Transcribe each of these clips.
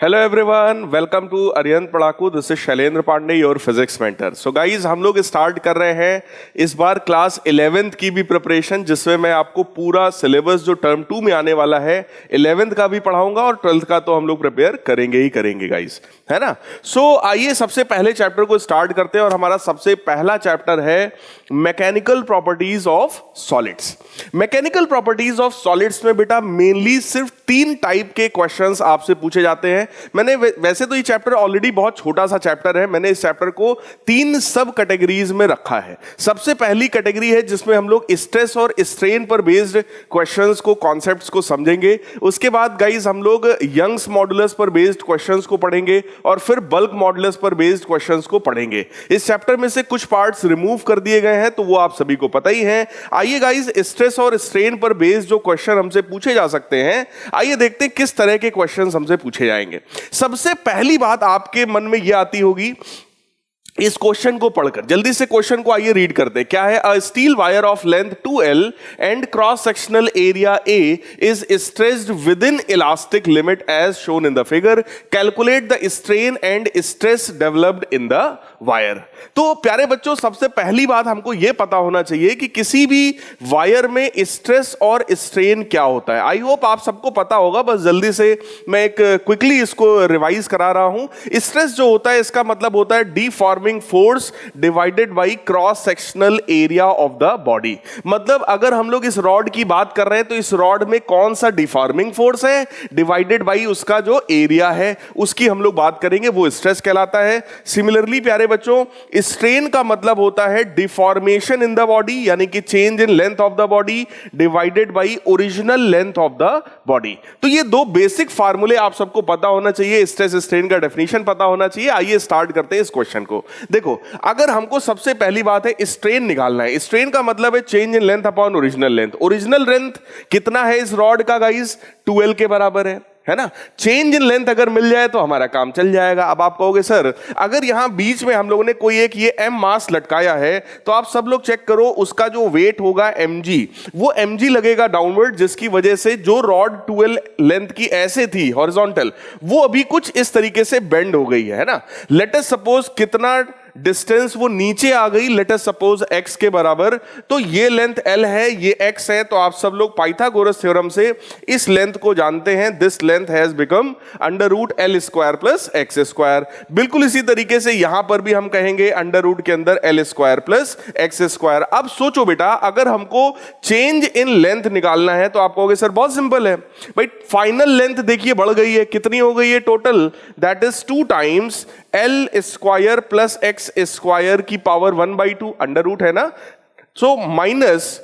Hello everyone, welcome to Arihant Padhaku. This is Shailendra Pandey, your physics mentor. So guys, हम लोग start कर रहे हैं इस बार क्लास 11th की भी प्रिपरेशन, जिसमें मैं आपको पूरा सिलेबस जो टर्म 2 में आने वाला है 11th का भी पढ़ाऊंगा और 12th का तो हम लोग प्रिपेयर करेंगे ही करेंगे गाइज, है ना। सो आइए सबसे पहले चैप्टर को स्टार्ट करते हैं और हमारा सबसे पहला चैप्टर है mechanical properties of solids. Mechanical properties of solids में बेटा मेनली सिर्फ 3 टाइप के क्वेश्चंस आपसे पूछे जाते हैं। मैंने वैसे तो ये चैप्टर ऑलरेडी बहुत छोटा सा चैप्टर है, मैंने इस चैप्टर को 3 सब कैटेगरीज में रखा है। सबसे पहली कैटेगरी है जिसमें हम लोग स्ट्रेस और स्ट्रेन पर बेस्ड क्वेश्चंस को, कॉन्सेप्ट्स को समझेंगे। उसके बाद गाइज हम लोग यंग्स मॉडुलस पर बेस्ड क्वेश्चंस को पढ़ेंगे और फिर बल्क मॉडुलस पर बेस्ड क्वेश्चंस को पढ़ेंगे। इस चैप्टर में से कुछ पार्ट्स रिमूव कर दिए गए हैं, तो वो आप सभी को पता ही है। आइए गाइज, स्ट्रेस और स्ट्रेन पर बेस्ड जो क्वेश्चन हमसे पूछे जा सकते हैं, आइए देखते हैं किस तरह के क्वेश्चंस हमसे पूछे जाएंगे। सबसे पहली बात आपके मन में यह आती होगी, इस क्वेश्चन को पढ़कर जल्दी से क्वेश्चन को आइए रीड करते हैं। क्या है? A steel wire of length 2L and cross sectional area A is stressed with in elastic limit as shown in the figure. Calculate the strain and stress developed in the wire. तो प्यारे बच्चों, सबसे पहली बात हमको यह पता होना चाहिए कि किसी भी वायर में स्ट्रेस और स्ट्रेन क्या होता है। आई होप आप सबको पता होगा, बस जल्दी से मैं एक क्विकली इसको रिवाइज करा रहा हूं। स्ट्रेस जो होता है, इसका मतलब होता है deforming force divided by cross sectional area of the body. मतलब अगर हम लोग इस रॉड की बात कर रहे हैं तो इस रॉड में कौन सा डिफॉर्मिंग फोर्स है डिवाइडेड बाय उसका जो एरिया है, उसकी हम लोग बात करेंगे, वो स्ट्रेस कहलाता है। सिमिलरली प्यारे बच्चों, स्ट्रेन का मतलब होता है डिफॉर्मेशन इन द बॉडी, यानी कि change in length of the body divided by original length of the body. तो ये 2 बेसिक फार्मूले आप सबको पता होना चाहिए, स्ट्रेस स्ट्रेन का डेफिनेशन पता होना चाहिए। आइए स्टार्ट करते हैं इस क्वेश्चन को। देखो, अगर हमको सबसे पहली बात है स्ट्रेन निकालना है। स्ट्रेन का मतलब है change in length upon original length. Original length कितना है इस रॉड का गाइस? 2L के बराबर है ना। चेंज इन लेंथ अगर मिल जाए तो हमारा काम चल जाएगा। अब आप कहोगे सर, अगर यहां बीच में हम लोगों ने कोई एक ये M मास लटकाया है, तो आप सब लोग चेक करो, उसका जो वेट होगा mg, वो mg लगेगा डाउनवर्ड, जिसकी वजह से जो रॉड 2L लेंथ की ऐसे थी हॉरिजॉन्टल, वो अभी कुछ इस तरीके से बेंड हो गई है ना। लेट अस सपोज कितना डिस्टेंस वो नीचे आ गई, लेट अस सपोज x के बराबर। तो ये लेंथ L है, ये x है, तो आप सब लोग पाइथागोरस थ्योरम से इस लेंथ को जानते हैं। This length has become under root L square plus x square. बिल्कुल इसी तरीके से यहां पर भी हम कहेंगे अंडर रूट के अंदर L square plus x square. अब सोचो बेटा, अगर हमको चेंज इन लेंथ निकालना है तो आप कहोगे सर बहुत सिंपल है भाई, फाइनल लेंथ देखिए बढ़ गई है, कितनी हो गई है total? That is 2 times L square plus x square की पावर 1/2 अंडर रूट है ना। सो माइनस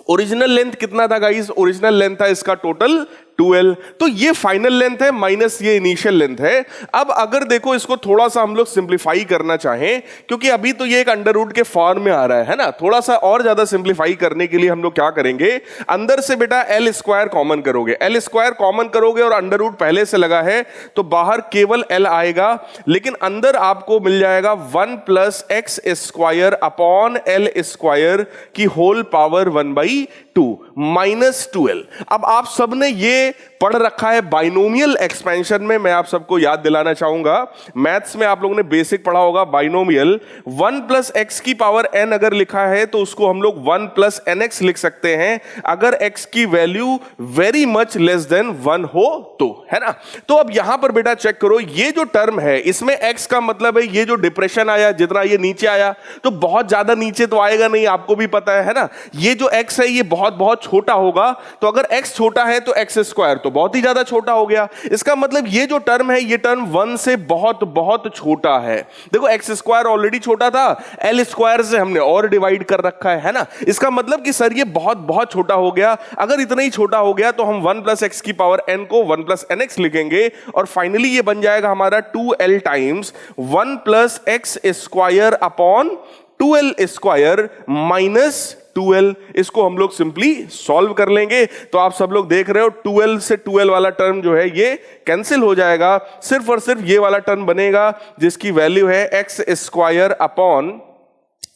ओरिजिनल लेंथ कितना था गाइस? ओरिजिनल लेंथ था इसका टोटल 2L। तो ये फाइनल लेंथ है माइनस ये इनिशियल लेंथ है। अब अगर देखो, इसको थोड़ा सा हम लोग सिंप्लीफाई करना चाहें, क्योंकि अभी तो ये एक अंडर रूट के फॉर्म में आ रहा है ना, थोड़ा सा और ज्यादा सिंप्लीफाई करने के लिए हम लोग क्या करेंगे, अंदर से बेटा L स्क्वायर कॉमन करोगे। L स्क्वायर कॉमन करोगे और अंडर रूट पहले से लगा है, तो बाहर केवल L आएगा, लेकिन अंदर आपको मिल जाएगा 1 plus x square upon L square की होल पावर 1/2 माइनस 2L। अब आप सबने ये पढ़ रखा है बाइनोमियल एक्सपेंशन में, मैं आप सबको याद दिलाना चाहूंगा, मैथ्स में आप लोगों ने बेसिक पढ़ा होगा बाइनोमियल। 1 प्लस x की पावर n अगर लिखा है तो उसको हम लोग 1 प्लस nx लिख सकते हैं, अगर x की value very much less than 1 हो तो, है ना। तो अब यहां पर बेटा चेक करो, ये जो टर्म है इसमें x का मतलब है ये जो डिप्रेशन आया, जितना ये नीचे आया, तो बहुत ज्यादा नीचे तो आएगा नहीं, आपको भी पता है ना। ये जो x है ये बहुत बहुत छोटा होगा, तो अगर x छोटा है तो x स्क्वायर तो बहुत ही ज्यादा छोटा हो गया। इसका मतलब ये जो टर्म है ये टर्म 1 से बहुत बहुत छोटा है। देखो x स्क्वायर ऑलरेडी छोटा था, L स्क्वायर से हमने और डिवाइड कर रखा है ना। इसका मतलब कि सर ये बहुत बहुत छोटा हो गया। अगर इतना ही छोटा हो गया तो हम 1 प्लस x की पावर n को 1 प्लस nx लिखेंगे, और फाइनली ये बन जाएगा हमारा 2L times 1 plus x square upon 2L square minus 2L। इसको हम लोग सिंपली सॉल्व कर लेंगे, तो आप सब लोग देख रहे हो 2L से 2L वाला टर्म जो है ये कैंसिल हो जाएगा, सिर्फ और सिर्फ ये वाला टर्म बनेगा जिसकी वैल्यू है x स्क्वायर अपॉन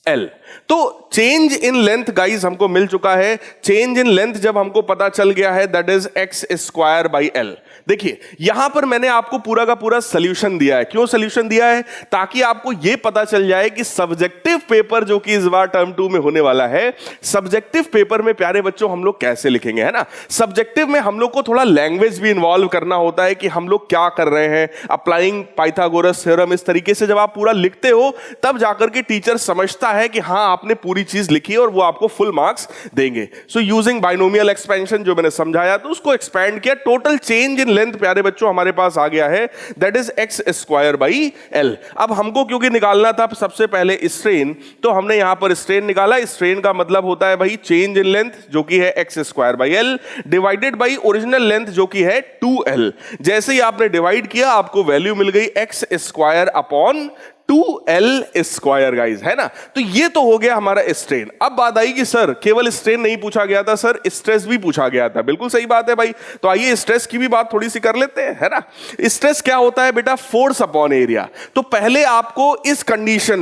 एल। तो चेंज इन लेंथ गाइस हमको मिल चुका है। चेंज इन लेंथ जब हमको पता चल गया है that is x square by L. देखिए यहां पर मैंने आपको पूरा का पूरा सॉल्यूशन दिया है। क्यों सॉल्यूशन दिया है? ताकि आपको यह पता चल जाए कि सब्जेक्टिव पेपर जो कि इस बार टर्म 2 में होने वाला है, सब्जेक्टिव पेपर में प्यारे बच्चों हम लोग कैसे लिखेंगे, है ना। सब्जेक्टिव में हम लोग को थोड़ा लैंग्वेज भी इन्वॉल्व करना होता है कि हम लोग क्या कर रहे हैं, अप्लाइंग पाइथागोरस थ्योरम। इस तरीके से जब आप पूरा लिखते हो तब जाकर के टीचर समझता है कि हां आपने पूरी चीज लिखी और वो आपको फुल मार्क्स देंगे। सो यूजिंग बाइनोमियल एक्सपेंशन जो मैंने समझाया तो उसको एक्सपेंड किया। टोटल चेंज इन लेंथ प्यारे बच्चों हमारे पास आ गया है that is x square by L. अब हमको क्योंकि निकालना था सबसे पहले स्ट्रेन, तो हमने यहां पर स्ट्रेन निकाला। स्ट्रेन का मतलब होता है भाई चेंज इन लेंथ जो कि है x square by L divided by original length जो कि है 2l। जैसे ही आपने डिवाइड किया आपको वैल्यू मिल गई x square upon 2l square guys, है ना। तो ये तो हो गया हमारा स्ट्रेन। अब बात आई कि सर केवल स्ट्रेन नहीं पूछा गया था, सर स्ट्रेस भी पूछा गया था। बिल्कुल सही बात है भाई। तो आइए स्ट्रेस की भी बात थोड़ी सी कर लेते हैं, है ना। स्ट्रेस क्या होता है बेटा? Force upon area. तो पहले आपको इस कंडीशन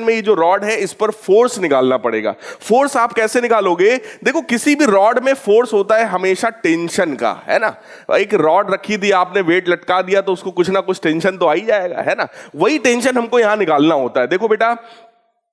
में ये जो रॉड है इस पर फोर्स निकालना पड़ेगा। फोर्स आप कैसे निकालोगे? देखो किसी भी रॉड में फोर्स होता है हमेशा टेंशन का, है ना। एक रॉड रखी थी आपने, वेट लटका दिया तो उसको कुछ ना कुछ टेंशन तो आ ही जाएगा, है ना। वही टेंशन हमको यहां निकालना होता है। देखो बेटा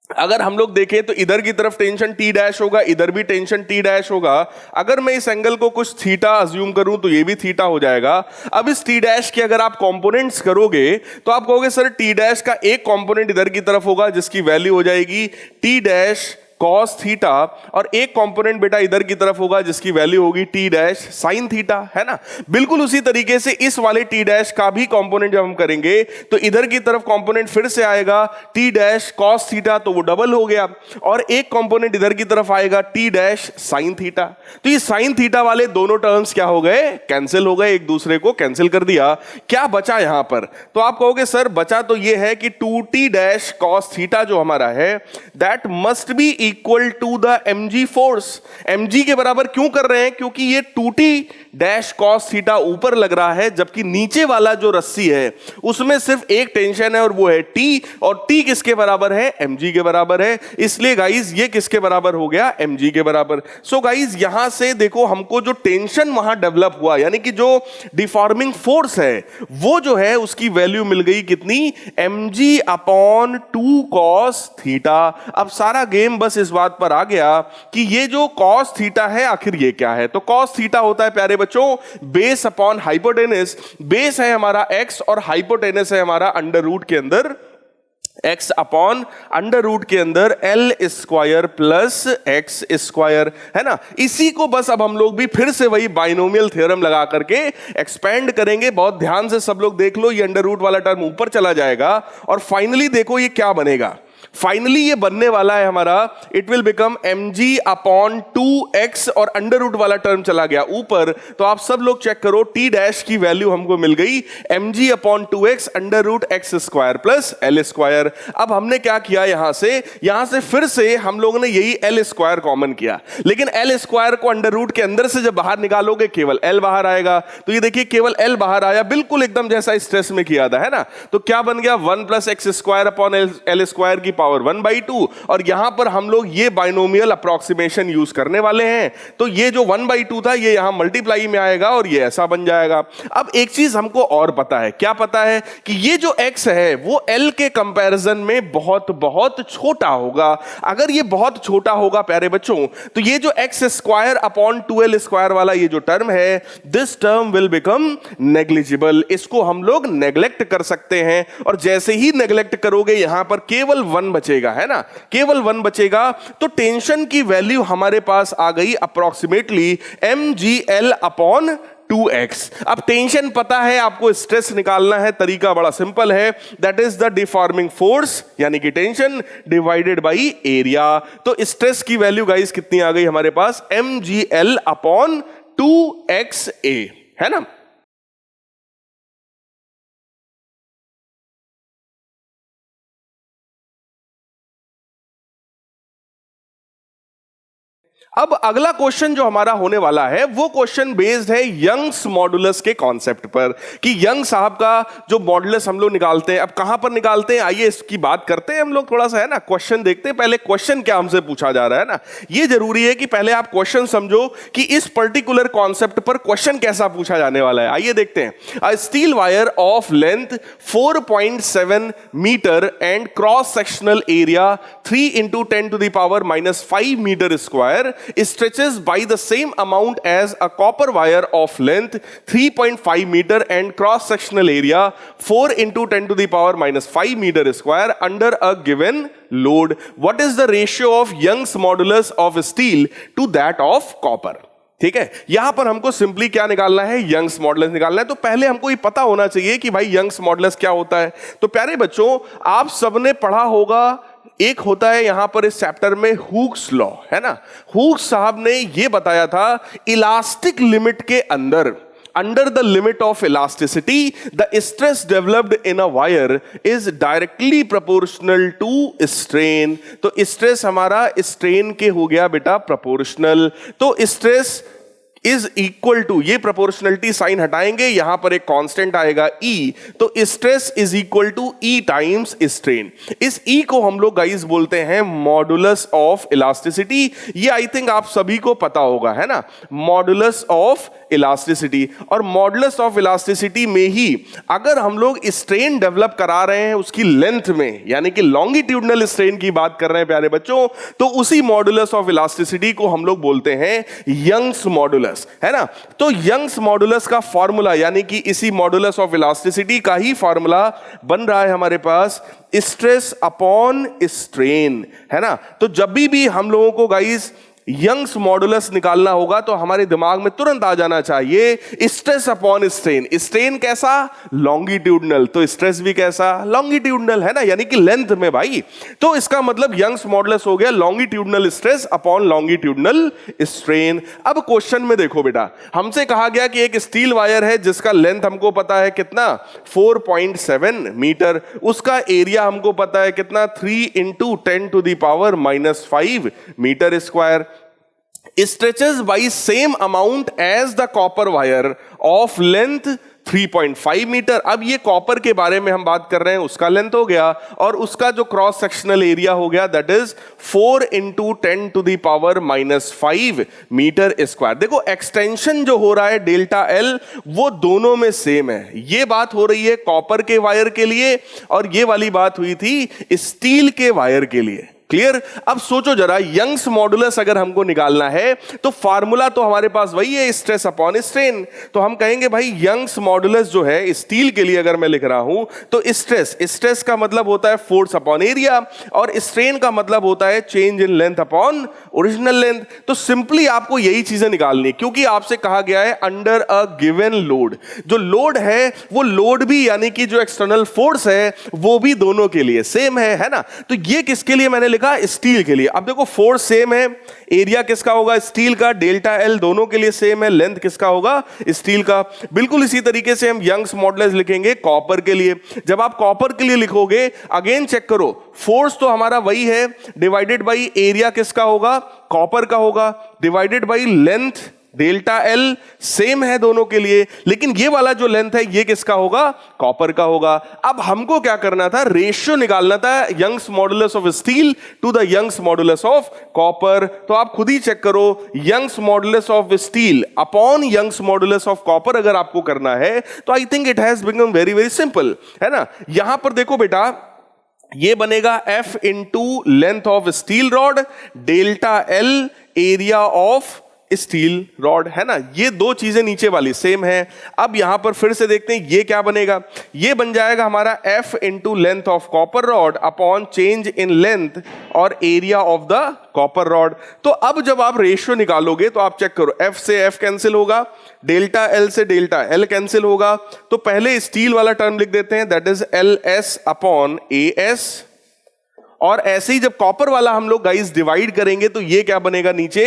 अगर हम लोग देखें तो इधर की तरफ टेंशन टी डैश होगा, इधर भी टेंशन टी डैश होगा। अगर मैं इस एंगल को कुछ थीटा अज्यूम करूं तो ये भी थीटा हो जाएगा। अब इस टी डैश के अगर आप कंपोनेंट्स करोगे तो आप कहोगे सर टी डैश का एक कंपोनेंट इधर की तरफ होगा जिसकी वैल्यू हो जाएगी टी डैश कॉस थीटा, और एक कंपोनेंट बेटा इधर की तरफ होगा जिसकी वैल्यू होगी टी डैश साइन थीटा, है ना। बिल्कुल उसी तरीके से इस वाले टी डैश का भी कंपोनेंट जब हम करेंगे तो इधर की तरफ कंपोनेंट फिर से आएगा टी डैश कॉस थीटा, तो वो डबल हो गया, और एक कंपोनेंट इधर की तरफ आएगा टी डैश साइन थीटा। तो ये साइन थीटा वाले दोनों टर्म्स क्या हो गए? कैंसिल हो गए, एक दूसरे को कैंसिल कर दिया। क्या बचा यहां पर? तो आप कहोगे सर बचा तो ये है कि 2t डैश कॉस थीटा जो हमारा है that must be equal to the mg force. mg के बराबर क्यों कर रहे हैं? क्योंकि ये 2t डैश कॉस थीटा ऊपर लग रहा है जबकि नीचे वाला जो रस्सी है उसमें सिर्फ एक टेंशन है और वो है t, और t किसके बराबर है? mg के बराबर है। इसलिए गाइस ये किसके बराबर हो गया? mg के बराबर। सो गाइस यहां से देखो हमको जो टेंशन वहां डेवलप हुआ यानी कि जो डिफॉर्मिंग फोर्स है वो जो है उसकी वैल्यू मिल गई कितनी? mg upon 2 cos theta. अब सारा गेम बस इस बात पर आ गया कि ये जो कॉस थीटा है आखिर ये क्या है। तो कॉस थीटा होता है प्यारे बच्चों बेस अपॉन हाइपोटेनस। बेस है हमारा x और हाइपोटेनस है हमारा अंडर रूट के अंदर x अपॉन अंडर रूट के अंदर L square plus x square, है ना। इसी को बस अब हम लोग भी फिर से वही बाइनोमियल थ्योरम लगा करके एक्सपेंड करेंगे। बहुत ध्यान से सब लोग देख लो, ये अंडर रूट वाला टर्म ऊपर चला जाएगा और फाइनली देखो ये क्या बनेगा। फाइनली ये बनने वाला है हमारा it will become mg upon 2x, और अंडर रूट वाला टर्म चला गया ऊपर। तो आप सब लोग चेक करो t डैश की वैल्यू हमको मिल गई mg upon 2x under root x square plus L square. अब हमने क्या किया यहां से फिर से हम लोगों ने यही एल स्क्वायर कॉमन किया, लेकिन एल स्क्वायर को अंडर रूट के अंदर से जब बाहर निकालोगे केवल एल बाहर आएगा। तो ये देखिए केवल एल बाहर आया, बिल्कुल एकदम जैसा स्ट्रेस में किया था, है ना। तो क्या बन गया? 1 plus x square upon L square की पावर 1/2, और यहां पर हम लोग ये बाइनोमियल अप्रोक्सीमेशन यूज करने वाले हैं। तो ये जो 1/2 था ये यहां मल्टीप्लाई में आएगा और ये ऐसा बन जाएगा। अब एक चीज हमको और पता है, क्या पता है? कि ये जो x है वो l के कंपैरिजन में बहुत बहुत छोटा होगा। अगर ये बहुत छोटा होगा प्यारे बच्चों तो ये जो x square upon 2l square वाला ये जो टर्म है this term will become negligible. इसको हम लोग नेग्लेक्ट कर सकते हैं, और जैसे ही नेग्लेक्ट करोगे यहां पर केवल 1 बचेगा, है ना, केवल 1 बचेगा। तो टेंशन की वैल्यू हमारे पास आ गई अप्रोक्सीमेटली mgl अपॉन 2x। अब टेंशन पता है, आपको स्ट्रेस निकालना है, तरीका बड़ा सिंपल है, that is the deforming force यानी कि टेंशन डिवाइडेड बाई एरिया। तो स्ट्रेस की वैल्यू गाइस कितनी आ गई हमारे पास? mgl अपॉन 2xa, है ना। अब अगला क्वेश्चन जो हमारा होने वाला है वो क्वेश्चन बेस्ड है यंग्स मॉडुलस के कॉन्सेप्ट पर, कि यंग साहब का जो मॉडुलस हम लोग निकालते हैं, अब कहां पर निकालते हैं आइए इसकी बात करते हैं हम लोग थोड़ा सा, है ना। क्वेश्चन देखते हैं पहले, क्वेश्चन क्या हमसे पूछा जा रहा है ना। ये जरूरी है कि पहले आप क्वेश्चन समझो कि इस पर्टिकुलर कॉन्सेप्ट पर क्वेश्चन कैसा पूछा जाने वाला है। आइए देखते हैं। A steel wire of length 4.7 metre and cross sectional area 3 into 10 to the power -5 metre square stretches by the same amount as a copper wire of length 3.5 meter and cross sectional area 4 into 10 to the power -5 meter square under a given load. What is the ratio of Young's modulus of steel to that of copper? ठीक है, यहां पर हमको simply क्या निकालना है, Young's modulus निकालना है। तो पहले हमको ये पता होना चाहिए कि भाई यंग्स मॉडुलस क्या होता है। तो प्यारे बच्चों, आप सबने पढ़ा होगा, एक होता है यहां पर इस चैप्टर में हुक्स लॉ, है ना। हुक्स साहब ने यह बताया था इलास्टिक लिमिट के अंदर, under the limit of elasticity, the stress developed in a wire is directly proportional to strain. तो stress हमारा strain के हो गया बेटा proportional। तो stress इज इक्वल टू, ये प्रोपोर्शनलिटी साइन हटाएंगे, यहां पर एक कांस्टेंट आएगा E, तो stress is equal to E times strain. इस E को हम लोग गाइस बोलते हैं मॉडुलस ऑफ इलास्टिसिटी। ये आई थिंक आप सभी को पता होगा, है ना, मॉडुलस ऑफ इलास्टिसिटी। और मॉडुलस ऑफ इलास्टिसिटी में ही अगर हम लोग स्ट्रेन डेवलप करा रहे हैं उसकी लेंथ में, यानी कि लॉन्गिट्यूडनल स्ट्रेन की बात कर रहे हैं प्यारे बच्चों, तो उसी मॉडुलस ऑफ इलास्टिसिटी को हम लोग बोलते हैं यंग्स मॉडुलस, है ना। तो यंग्स मॉडुलस का फॉर्मूला, यानी कि इसी मॉडुलस ऑफ इलास्टिसिटी का ही फॉर्मूला बन रहा है हमारे पास स्ट्रेस अपॉन स्ट्रेन, है ना। तो जब भी हम लोगों को गाइस यंग्स मॉडुलस निकालना होगा तो हमारे दिमाग में तुरंत आ जाना चाहिए स्ट्रेस अपॉन स्ट्रेन। स्ट्रेन कैसा, लॉन्गिट्यूडनल, तो स्ट्रेस भी कैसा, लॉन्गिट्यूडनल, है ना, यानी कि लेंथ में भाई। तो इसका मतलब यंग्स मॉडुलस हो गया longitudinal stress upon longitudinal strain. अब क्वेश्चन में देखो बेटा, हमसे कहा गया कि एक स्टील वायर है जिसका लेंथ हमको पता है कितना, 4.7 मीटर, उसका एरिया हमको पता है कितना, 3 into 10 to the power -5 metre square, stretches by same amount as the copper wire of length 3.5 metre. अब ये कॉपर के बारे में हम बात कर रहे हैं, उसका लेंथ हो गया और उसका जो क्रॉस सेक्शनल एरिया हो गया that is 4 into 10 to the power -5 metre square. देखो एक्सटेंशन जो हो रहा है डेल्टा एल वो दोनों में सेम है। ये बात हो रही है कॉपर के वायर के लिए और ये वाली बात हुई थी स्टील के वायर के लिए। क्लियर। अब सोचो जरा, यंग्स मॉडुलस अगर हमको निकालना है तो फार्मूला तो हमारे पास वही है, स्ट्रेस अपॉन स्ट्रेन। तो हम कहेंगे भाई यंग्स मॉडुलस जो है स्टील के लिए अगर मैं लिख रहा हूं तो स्ट्रेस का मतलब होता है फोर्स अपॉन एरिया और स्ट्रेन का मतलब होता है change in length upon original length. तो सिंपली आपको यही चीजें निकालनी, क्योंकि आपसे कहा गया है अंडर अ गिवन लोड। जो लोड है वो लोड भी, यानी कि जो एक्सटर्नल फोर्स है वो भी दोनों के लिए सेम है ना। तो ये किसके लिए मैंने स्टील के लिए। अब देखो फोर्स सेम है, एरिया किसका होगा, स्टील का, डेल्टा एल दोनों के लिए सेम है, लेंथ किसका होगा, स्टील का। बिल्कुल इसी तरीके से हम यंग्स मॉडुलस लिखेंगे कॉपर के लिए। जब आप कॉपर के लिए लिखोगे अगेन चेक करो, फोर्स तो हमारा वही है, डिवाइडेड बाई एरिया किसका होगा, कॉपर का होगा, divided by length delta L same है दोनों के लिए, लेकिन ये वाला जो लेंथ है ये किसका होगा, कॉपर का होगा। अब हमको क्या करना था, रेशियो निकालना था Young's modulus of steel to the Young's modulus of copper. तो आप खुद ही चेक करो, Young's modulus of steel upon Young's modulus of copper अगर आपको करना है तो I think it has become very very simple, है ना। यहां पर देखो बेटा, ये बनेगा F into length of steel rod delta L area of steel rod, है ना। ये दो चीजें नीचे वाली सेम है। अब यहां पर फिर से देखते हैं ये क्या बनेगा, ये बन जाएगा हमारा F into length of copper rod upon change in length और area of the copper rod. तो अब जब आप रेशियो निकालोगे तो आप चेक करो, F से F कैंसिल होगा, डेल्टा L से डेल्टा L कैंसिल होगा। तो पहले स्टील वाला टर्म लिख देते हैं that is LS upon AS, और ऐसे ही जब कॉपर वाला हम लोग गाइस डिवाइड करेंगे तो ये क्या बनेगा नीचे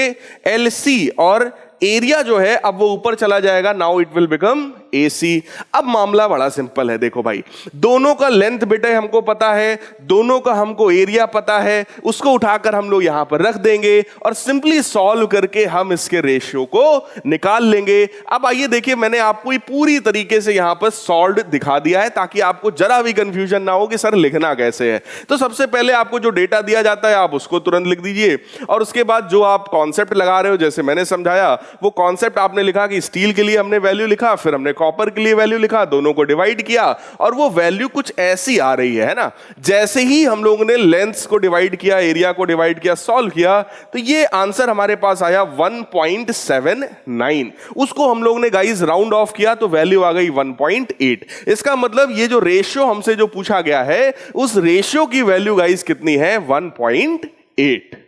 LC, और एरिया जो है अब वो ऊपर चला जाएगा, now it will become AC। अब मामला बड़ा सिंपल है, देखो भाई, दोनों का लेंथ बेटे हमको पता है, दोनों का हमको एरिया पता है, उसको उठाकर हम लोग यहां पर रख देंगे और सिंपली सॉल्व करके हम इसके रेशियो को निकाल लेंगे। अब आइए देखिए, मैंने आपको ये पूरी तरीके से यहां पर सॉल्व दिखा दिया है ताकि आपको जरा भी कंफ्यूजन ना हो कि सर लिखना कैसे है। तो सबसे पहले आपको जो डेटा दिया जाता है आप उसको तुरंत लिख दीजिए, और उसके बाद जो आप कॉन्सेप्ट लगा रहे हो, जैसे मैंने समझाया वो कॉन्सेप्ट आपने लिखा कि स्टील के लिए हमने वैल्यू लिखा, फिर हमने कॉपर के लिए वैल्यू लिखा, दोनों को डिवाइड किया और वो वैल्यू कुछ ऐसी आ रही है ना। जैसे ही हम लोगों ने लेंथ्स को डिवाइड किया, एरिया को डिवाइड किया, सॉल्व किया, तो ये आंसर हमारे पास आया 1.79। उसको हम लोगों ने गाइस राउंड ऑफ किया तो वैल्यू आ गई 1.8। इसका मतलब ये जो रेशियो हमसे जो पूछा गया है उस रेशियो की वैल्यू गाइस कितनी है, 1.8।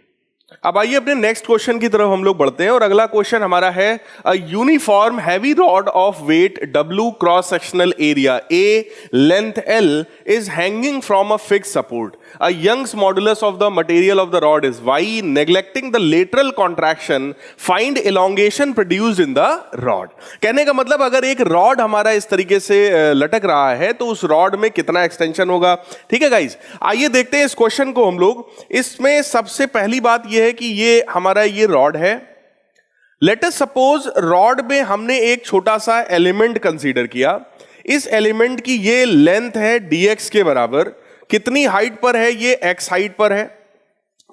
अब आइए अपने नेक्स्ट क्वेश्चन की तरफ हम लोग बढ़ते हैं और अगला क्वेश्चन हमारा है a uniform heavy rod of weight W cross sectional area A length L is hanging from a fixed support. A Young's modulus of the material of the rod is Y. Neglecting the lateral contraction, find elongation produced in the rod. कहने का मतलब अगर एक rod हमारा इस तरीके से लटक रहा है तो उस रॉड में कितना एक्सटेंशन होगा। ठीक है गाइस, आइए देखते हैं इस क्वेश्चन को हम लोग। इसमें सबसे पहली बात यह है कि ये हमारा ये रॉड है। लेट अस सपोज रॉड में हमने एक छोटा सा एलिमेंट कंसीडर किया। इस एलिमेंट की ये लेंथ है dx के बराबर, कितनी हाइट पर है, ये x हाइट पर है,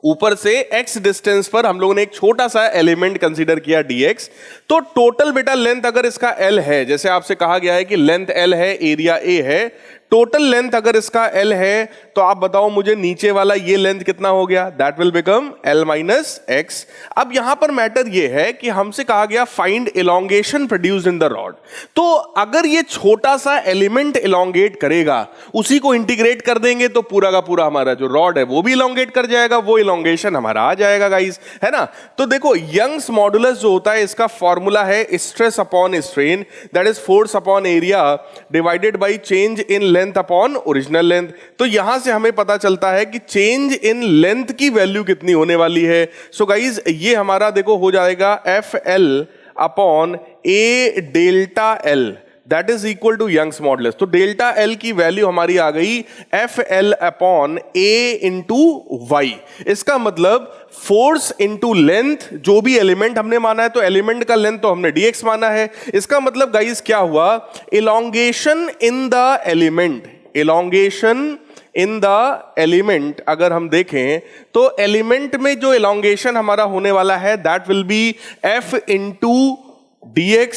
ऊपर से x डिस्टेंस पर हम लोगों ने एक छोटा सा एलिमेंट कंसीडर किया dx। तो टोटल बेटा लेंथ अगर इसका l है, जैसे आपसे कहा गया है कि लेंथ l है, एरिया a है, टोटल लेंथ अगर इसका l है तो आप बताओ मुझे नीचे वाला ये लेंथ कितना हो गया, that will become l minus x। अब यहां पर मैटर ये है कि हमसे कहा गया find elongation produced in the rod. तो अगर ये छोटा सा एलिमेंट एलोंगेट करेगा, उसी को इंटीग्रेट कर देंगे तो पूरा का पूरा हमारा जो रॉड है वो भी एलोंगेट कर जाएगा, वो एलोंगेशन हमारा आ जाएगा गाइस, है ना। तो देखो यंग्स मॉडुलस जो होता है इसका फॉर्मूला है stress upon strain, that is force upon area divided by change in length upon original length. तो यहां से हमें पता चलता है कि चेंज इन लेंथ की वैल्यू कितनी होने वाली है। सो गाइस ये हमारा देखो हो जाएगा FL upon A delta L, that is equal to Young's modulus. तो डेल्टा L की वैल्यू हमारी आ गई FL upon A into Y। इसका मतलब फोर्स इंटू लेंथ, जो भी एलिमेंट हमने माना है तो एलिमेंट का लेंथ तो हमने dx माना है। इसका मतलब गाइस क्या हुआ, elongation in the element, elongation in the element अगर हम देखें तो एलिमेंट में जो एलोंगेशन हमारा होने वाला है that will be F into dx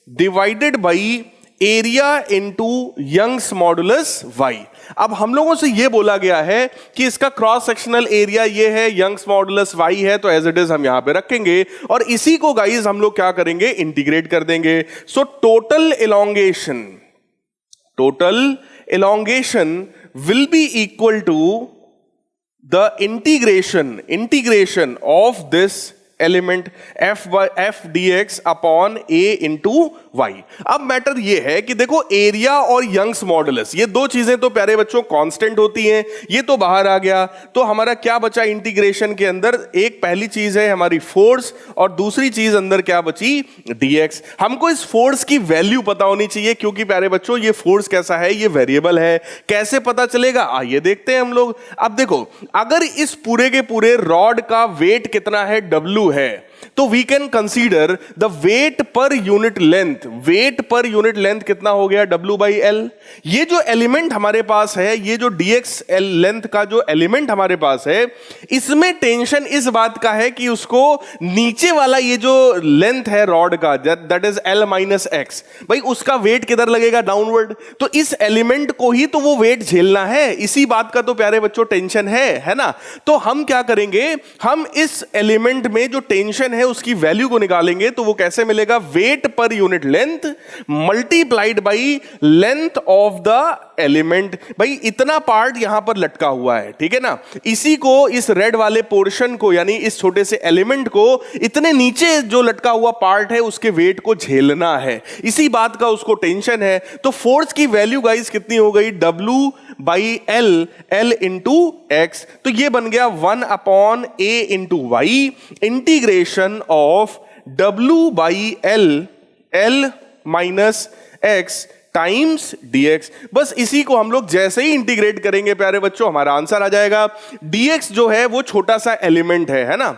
divided by area into Young's modulus y। अब हम लोगों से यह बोला गया है कि इसका क्रॉस सेक्शनल एरिया ये है, यंग्स मॉडुलस y है, तो एज इट इज हम यहां पे रखेंगे और इसी को गाइस हम लोग क्या करेंगे, इंटीग्रेट कर देंगे। So total elongation will be equal to the integration of this element f dx upon a into y। अब मैटर ये है कि देखो एरिया और यंग्स मॉडुलस ये दो चीजें तो प्यारे बच्चों कांस्टेंट होती हैं, ये तो बाहर आ गया। तो हमारा क्या बचा इंटीग्रेशन के अंदर, एक पहली चीज है हमारी फोर्स और दूसरी चीज अंदर क्या बची, dx। हमको इस फोर्स की वैल्यू पता होनी चाहिए क्योंकि प्यारे बच्चों ये फोर्स कैसा है, ये वेरिएबल है। कैसे पता चलेगा, आइए देखते हैं हम लोग। अब देखो अगर इस पूरे के पूरे रॉड का वेट कितना है, W है, तो we can consider the weight per unit length. Weight per unit length कितना हो गया, W बाई L। ये जो एलिमेंट हमारे पास है, ये जो dx L लेंथ का जो एलिमेंट हमारे पास है, इसमें टेंशन इस बात का है कि उसको नीचे वाला ये जो लेंथ है रॉड का, that is L minus x, भाई उसका वेट किधर लगेगा, डाउनवर्ड। तो इस एलिमेंट को ही तो वो वेट झेलना है, इसी बात का तो प्यारे बच्चों टेंशन है ना। तो हम क्या करेंगे, हम इस एलिमेंट में जो टेंशन है उसकी वैल्यू को निकालेंगे। तो वो कैसे मिलेगा, weight per unit length multiplied by length of the element. भाई इतना पार्ट यहां पर लटका हुआ है, ठीक है ना, इसी को, इस रेड वाले पोर्शन को, यानी इस छोटे से एलिमेंट को इतने नीचे जो लटका हुआ पार्ट है उसके वेट को झेलना है, इसी बात का उसको टेंशन है। तो फोर्स की वैल्यू गाइस कितनी हो गई, W by L into X. तो ये बन गया 1 upon A into Y, integration of W by L minus X times dx। बस इसी को हम लोग जैसे ही इंटीग्रेट करेंगे प्यारे बच्चों हमारा आंसर आ जाएगा। dx जो है वो छोटा सा एलिमेंट है ना,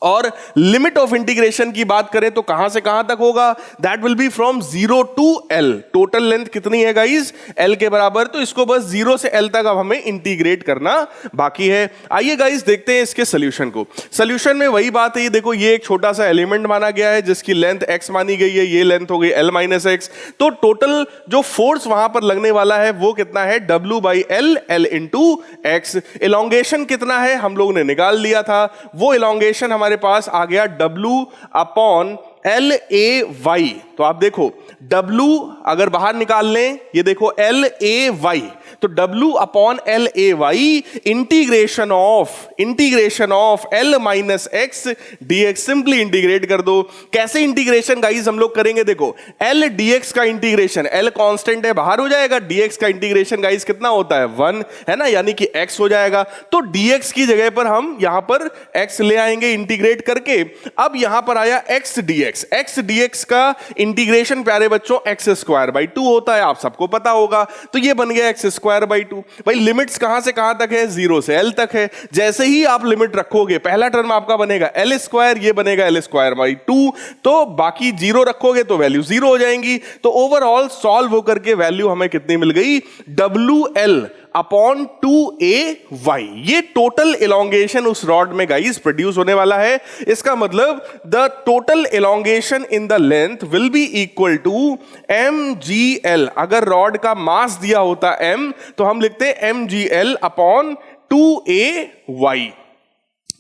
और लिमिट ऑफ इंटीग्रेशन की बात करें तो कहां से कहां तक होगा, that will be from 0 to l। Total length कितनी है गाइस, l के बराबर, तो इसको बस 0 से l तक अब हमें इंटीग्रेट करना बाकी है। आइए गाइस देखते हैं इसके सॉल्यूशन को। सॉल्यूशन में वही बात है, ये देखो ये एक छोटा सा एलिमेंट माना गया है जिसकी लेंथ x मानी गई है, ये लेंथ हो गई l माइनस एक्स, तो टोटल जो फोर्स वहां पर लगने वाला है वो कितना है, w by L, l into x. Elongation कितना है हम लोग ने निकाल लिया था, वो इलोंगेशन हमारे पास आ गया W upon L A Y. तो आप देखो W अगर बाहर निकाल लें, ये देखो एल ए वाई, तो W upon L A Y integration of L minus X dx। Simply integrate कर दो। कैसे इंटीग्रेशन गाइस हम लोग करेंगे, देखो L dx का इंटीग्रेशन, L कांस्टेंट है बाहर हो जाएगा, dx का इंटीग्रेशन गाइस कितना होता है 1 है ना, यानी कि x हो जाएगा। तो dx की जगह पर हम यहां पर x ले आएंगे इंटीग्रेट करके। अब यहां पर आया x dx का इंटीग्रेशन प्यारे बच्चों x स्क्वायर बाई 2 होता है, आप सबको पता होगा। तो ये बन गया x स्क्वायर बाई 2। भाई लिमिट्स कहां से कहां तक है, 0 से l तक है। जैसे ही आप लिमिट रखोगे पहला टर्म आपका बनेगा l स्क्वायर, ये बनेगा l स्क्वायर बाई 2, तो बाकी 0 रखोगे तो वैल्यू 0 हो जाएंगी। तो ओवरऑल सॉल्व होकर के वैल्यू हमें कितनी मिल गई, WL अपॉन 2ay। ये टोटल इलोंगेशन उस रॉड में गाइस प्रोड्यूस होने वाला है। इसका मतलब the total elongation in the length will be equal to mgl। अगर रॉड का मास दिया होता m तो हम लिखते mgl अपॉन 2ay।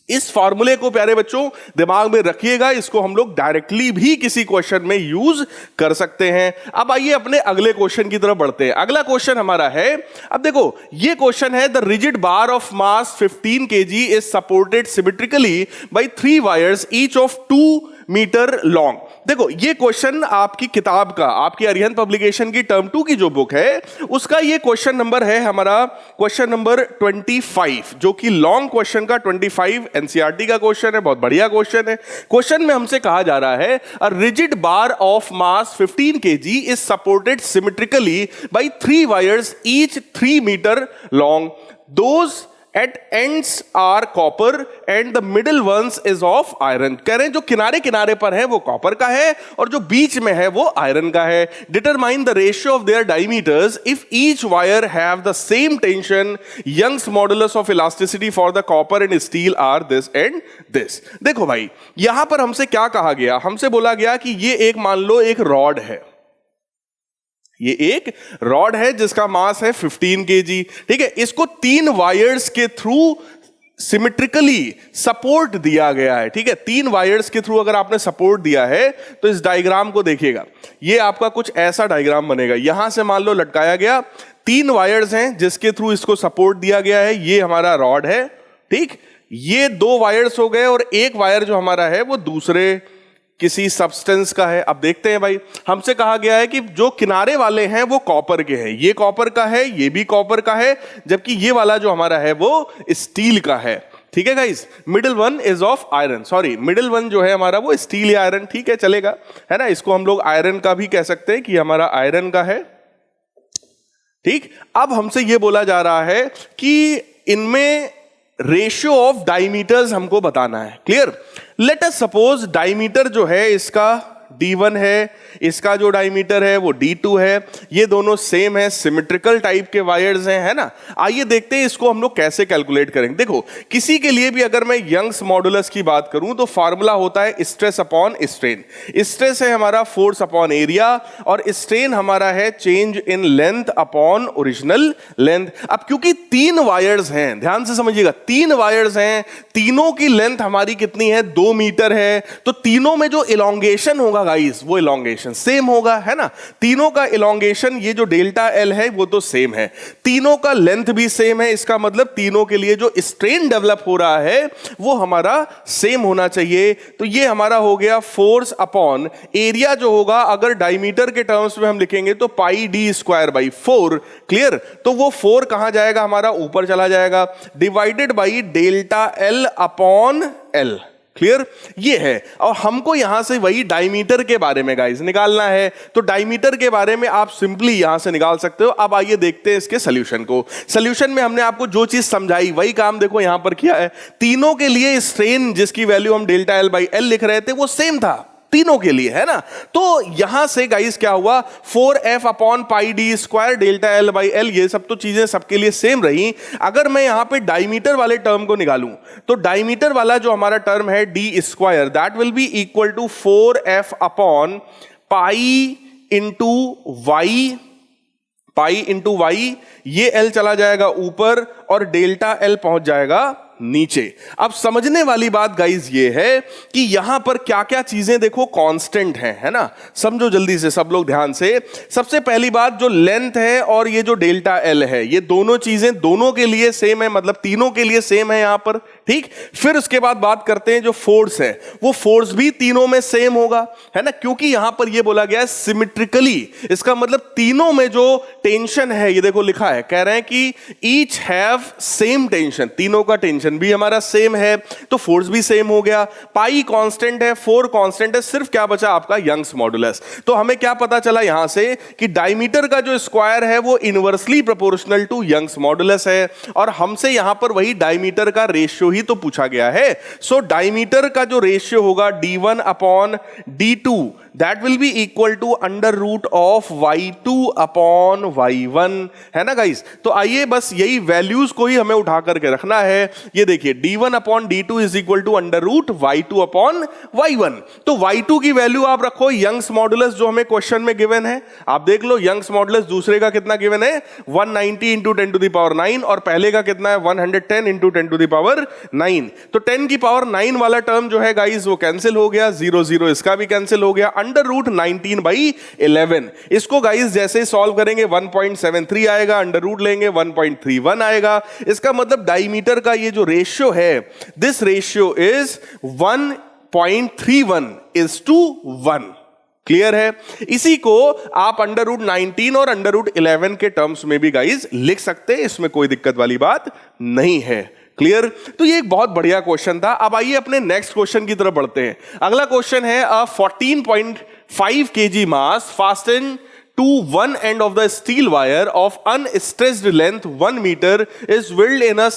इस फॉर्मूले को प्यारे बच्चों दिमाग में रखिएगा, इसको हम लोग डायरेक्टली भी किसी क्वेश्चन में यूज कर सकते हैं। अब आइए अपने अगले क्वेश्चन की तरफ बढ़ते हैं। अगला क्वेश्चन हमारा है, अब देखो ये क्वेश्चन है, the rigid bar of mass 15 kg is supported symmetrically by 3 wires each of 2 metre long. देखो ये क्वेश्चन आपकी किताब का, आपकी अरिहंत पब्लिकेशन की टर्म 2 की जो बुक है उसका ये क्वेश्चन नंबर है हमारा क्वेश्चन नंबर 25, जो कि लॉन्ग क्वेश्चन का 25 एनसीईआरटी का क्वेश्चन है, बहुत बढ़िया क्वेश्चन है। क्वेश्चन में हमसे कहा जा रहा है a rigid bar of mass 15 kg is supported symmetrically by 3 wires each 3 metre long, those at ends are copper and the middle ones is of iron। कह रहे हैं जो किनारे किनारे पर है वो कॉपर का है और जो बीच में है वो आयरन का है। Determine the ratio of their diameters if each wire have the same tension, Young's modulus of elasticity for the copper and steel are this and this. देखो भाई यहां पर हमसे क्या कहा गया, हमसे बोला गया कि ये एक मान लो एक रॉड है, ये एक रॉड है जिसका मास है 15 kg, ठीक है। इसको 3 वायर्स के थ्रू सिमेट्रिकली सपोर्ट दिया गया है, ठीक है। 3 वायर्स के थ्रू अगर आपने सपोर्ट दिया है तो इस डायग्राम को देखिएगा, ये आपका कुछ ऐसा डायग्राम बनेगा। यहां से मान लो लटकाया गया, 3 वायर्स हैं जिसके थ्रू इसको सपोर्ट दिया गया है, ये हमारा रॉड है, ठीक। ये 2 वायर्स हो गए और एक वायर जो हमारा है वो दूसरे किसी सब्सटेंस का है। अब देखते हैं भाई, हमसे कहा गया है कि जो किनारे वाले हैं वो कॉपर के हैं, ये कॉपर का है, ये भी कॉपर का है, जबकि ये वाला जो हमारा है वो स्टील का है, ठीक है guys. Middle one is of iron, sorry middle one जो है हमारा वो स्टील या आयरन, ठीक है चलेगा, है ना। इसको हम लोग आयरन का भी कह सकते हैं कि हमारा आयरन का है, ठीक। अब हमसे ये बोला जा रहा है कि इनमें रेशियो ऑफ डायमीटर्स हमको बताना है, clear. Let us suppose diameter जो है इसका D1 है, इसका जो डायमीटर है वो D2 है, ये दोनों सेम है, सिमेट्रिकल टाइप के वायर्स हैं, है ना। आइए देखते हैं इसको हम लोग कैसे कैलकुलेट करेंगे। देखो किसी के लिए भी अगर मैं यंग्स मॉडुलस की बात करूं तो फार्मूला होता है स्ट्रेस अपॉन स्ट्रेन। स्ट्रेस है हमारा फोर्स अपॉन एरिया और स्ट्रेन हमारा है change in length upon original length. अब क्योंकि 3 वायर्स हैं, ध्यान से समझिएगा, 3 वायर्स हैं, तीनों की लेंथ हमारी कितनी है, 2 मीटर है, तो तीनों में जो इलोंगेशन होगा गाइस वो इलोंगेशन सेम होगा, है ना। तीनों का इलोंगेशन ये जो डेल्टा एल है वो तो सेम है, तीनों का लेंथ भी सेम है, इसका मतलब तीनों के लिए जो स्ट्रेन डेवलप हो रहा है वो हमारा सेम होना चाहिए। तो ये हमारा हो गया फोर्स अपॉन एरिया जो होगा, अगर डायमीटर के टर्म्स में हम लिखेंगे तो पाई डी स्क्वायर बाई 4, क्लियर। तो वो 4 कहां जाएगा, हमारा ऊपर चला जाएगा, divided by delta L upon L, clear? ये है। और हमको यहां से वही डायमीटर के बारे में गाइस निकालना है, तो डायमीटर के बारे में आप सिंपली यहां से निकाल सकते हो। अब आइए देखते हैं इसके सॉल्यूशन को। सॉल्यूशन में हमने आपको जो चीज समझाई वही काम देखो यहां पर किया है। तीनों के लिए स्ट्रेन जिसकी वैल्यू हम डेल्टा एल बाई एल लिख रहे थे वो सेम था तीनों के लिए, है ना? तो यहां से गाइस क्या हुआ, 4f upon pi D square delta L by L, ये सब तो चीजें सबके लिए सेम रही। अगर मैं यहां पे डायमीटर वाले टर्म को निकालूं तो डायमीटर वाला जो हमारा टर्म है D square, that will be equal to 4f upon pi into Y, pi into Y, ये एल चला जाएगा ऊपर और डेल्टा एल पहुंच जाएगा नीचे। अब समझने वाली बात गाइस ये है कि यहां पर क्या क्या चीजें देखो कांस्टेंट हैं, है ना? समझो जल्दी से सब लोग ध्यान से। सबसे पहली बात, जो लेंथ है और ये जो डेल्टा एल है, ये दोनों चीजें दोनों के लिए सेम है, मतलब तीनों के लिए सेम है यहां पर, ठीक? फिर उसके बाद बात करते हैं जो फोर्स है, वो फोर्स भी तीनों में सेम होगा, है ना? क्योंकि यहां पर ये बोला गया है सिमेट्रिकली, इसका मतलब तीनों में जो टेंशन है, ये देखो लिखा है, कह रहे हैं कि ईच हैव सेम टेंशन, तीनों का टेंशन भी हमारा सेम है, तो फोर्स भी सेम हो गया। पाई कांस्टेंट है, 4 कांस्टेंट है, सिर्फ क्या बचा आपका यंग्स मॉडुलस। तो हमें क्या पता चला यहां से कि डायमीटर का जो स्क्वायर है वो inversely proportional to Young's modulus है, और हमसे यहां पर वही डायमीटर का रेशियो ही तो पूछा गया है। सो डायमीटर का जो रेशियो होगा d1 upon d2, that will be equal to under root of y2 upon y1, है ना गाइस? तो आइए बस यही वैल्यूज को ही हमें उठा करके रखना है। ये देखिए d1 upon d2 is equal to under root y2 upon y1। तो y2 की वैल्यू आप रखो यंग्स मॉडुलस जो हमें क्वेश्चन में गिवन है, आप देख लो यंग्स मॉडुलस दूसरे का कितना गिवन है, 190 इंटू 10 टू द पावर 9, और पहले का कितना है 110 इंटू 10 टू द पावर 9। तो 10 की पावर 9 वाला टर्म जो है गाइस वो कैंसिल हो गया, 0 0 इसका भी कैंसिल हो गया, अंडर रूट 19 बाई 11। इसको गाइस जैसे सॉल्व करेंगे 1.73 आएगा, अंडर रूट लेंगे 1.31 आएगा। इसका मतलब डायमीटर का ये जो रेशियो है, this ratio is 1.31 is to 1। Clear है? इसी को आप अंडर रूट 19 और अंडर रूट 11 के टर्म्स में भी गाइस लिख सकते हैं, इसमें कोई दिक्कत वाली बात नहीं है। क्लियर? तो ये एक बहुत बढ़िया क्वेश्चन था। अब आइए अपने नेक्स्ट क्वेश्चन की तरफ बढ़ते हैं। अगला क्वेश्चन है 14.5 kg mass fasten to one end of the steel wire of unstressed length 1 meter is whirled in a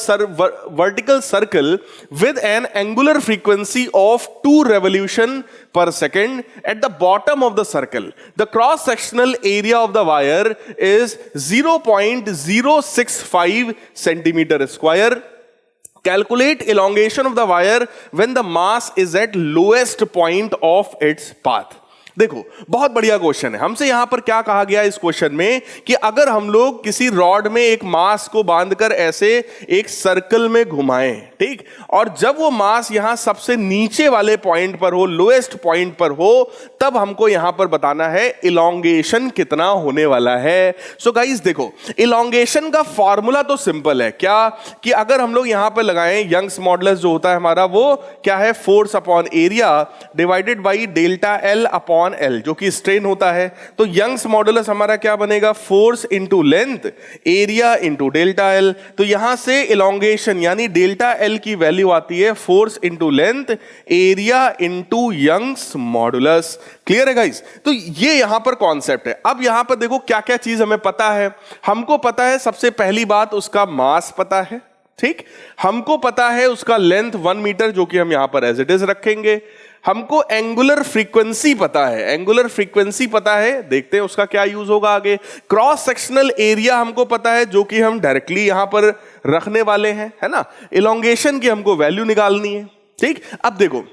vertical circle with an angular frequency of 2 revolution per second at the bottom of the circle. The cross sectional area of the wire is 0.065 centimeter square. Calculate elongation of the wire when the mass is at lowest point of its path. देखो बहुत बढ़िया question है। हमसे यहां पर क्या कहा गया इस क्वेश्चन में कि अगर हम लोग किसी रॉड में एक मास को बांधकर ऐसे एक सर्कल में घुमाएं, ठीक, और जब वो मास यहां सबसे नीचे वाले पॉइंट पर हो, लोएस्ट पॉइंट पर हो, तब हमको यहां पर बताना है इलोंगेशन कितना होने वाला है। सो गाइस देखो, इलोंगेशन का फॉर्मूला तो सिंपल है, क्या कि अगर हम लोग यहां पर लगाएं यंग्स मॉडुलस जो होता है हमारा, वो क्या है, force upon area divided by delta L upon L, जो कि स्ट्रेन होता है। तो यंग्स मॉडुलस हमारा क्या बनेगा, force into length area into delta L. तो यहां से इलोंगेशन यानी डेल्टा एल की वैल्यू आती है force into length area into Young's modulus. Clear है गाइस? तो ये यहां पर कॉन्सेप्ट है। अब यहां पर देखो क्या क्या चीज हमें पता है। हमको पता है सबसे पहली बात उसका मास पता है, ठीक, हमको पता है उसका लेंथ 1 मीटर जो कि हम यहां पर एज इट इज रखेंगे। हमको एंगुलर फ्रीक्वेंसी पता है, एंगुलर फ्रीक्वेंसी पता है, देखते हैं उसका क्या यूज होगा आगे। क्रॉस सेक्शनल एरिया हमको पता है जो कि हम डायरेक्टली यहां पर रखने वाले हैं, है ना। इलोंगेशन की हमको वैल्यू निकालनी है, ठीक। अब देखो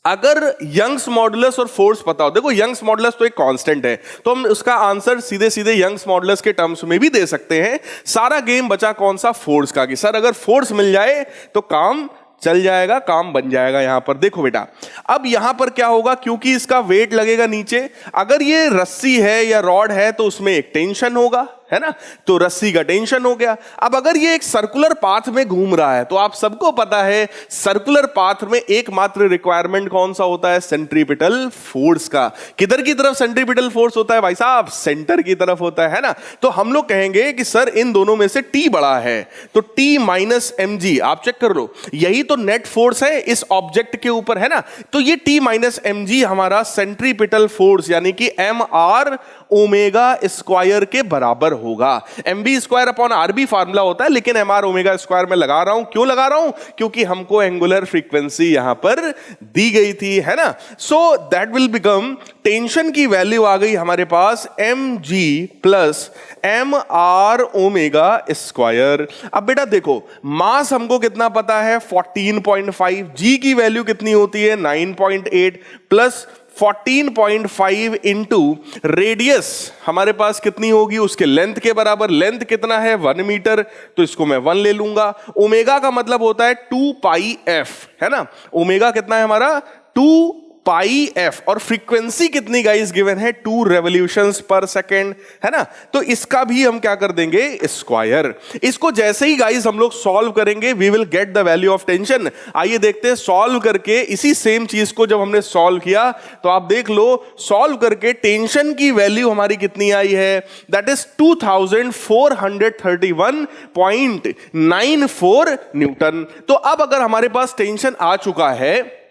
अगर यंग्स मॉडुलस और फोर्स पता हो, देखो यंग्स मॉडुलस तो एक कांस्टेंट है, तो हम उसका आंसर सीधे सीधे यंग्स मॉडुलस के टर्म्स में भी दे सकते हैं। सारा गेम बचा कौन सा, फोर्स का, कि सर अगर फोर्स मिल जाए तो काम चल जाएगा, काम बन जाएगा। यहां पर देखो बेटा, अब यहां पर क्या होगा, क्योंकि इसका वेट लगेगा नीचे, अगर ये रस्सी है या रॉड है तो उसमें एक टेंशन होगा, है ना, तो रस्सी का टेंशन हो गया। अब अगर ये एक सर्कुलर पाथ में घूम रहा है तो आप सबको पता है सर्कुलर पाथ में एकमात्र रिक्वायरमेंट कौन सा होता है, सेंट्रीपिटल फोर्स का। किधर की तरफ सेंट्रीपिटल फोर्स होता है भाई साहब, सेंटर की तरफ होता है ना। तो हम लोग कहेंगे कि सर इन दोनों में से टी बड़ा है, तो टी माइनस एम जी, आप चेक कर लो, यही तो नेट फोर्स है इस ऑब्जेक्ट के ऊपर, है ना। तो ये टी माइनस एम जी हमारा सेंट्रीपिटल फोर्स यानी कि एम आर ओमेगा स्क्वायर के बराबर होगा। M B square upon R B formula होता है, लेकिन एम आर ओमेगा स्क्वायर में लगा रहा हूं। क्यों लगा रहा हूं? क्योंकि हमको एंगुलर फ्रीक्वेंसी यहां पर दी गई थी, है ना। So that will become, tension की वैल्यू आ गई हमारे पास M G plus M R omega square. अब बेटा देखो, मास हमको कितना पता है 14.5, जी की वैल्यू कितनी होती है 9.8 प्लस 14.5 इंटू रेडियस हमारे पास कितनी होगी उसके लेंथ के बराबर। लेंथ कितना है 1 मीटर, तो इसको मैं 1 ले लूंगा। ओमेगा का मतलब होता है 2 पाई एफ, है ना। ओमेगा कितना है हमारा 2 पाई एफ, और फ्रीक्वेंसी कितनी गाइस गिवन है 2 रेवोल्यूशंस पर सेकेंड, है ना। तो इसका भी हम क्या कर देंगे स्क्वायर। इसको जैसे ही गाइस हम लोग सॉल्व करेंगे we will get the value of tension. आइए देखते हैं सॉल्व करके। इसी सेम चीज को जब हमने सॉल्व किया तो आप देख लो, सॉल्व करके टेंशन की वैल्यू हमारी कितनी आई है, दैट इज 2431.94 न्यूटन। तो अब अगर हमारे पास टेंशन आ चुका है,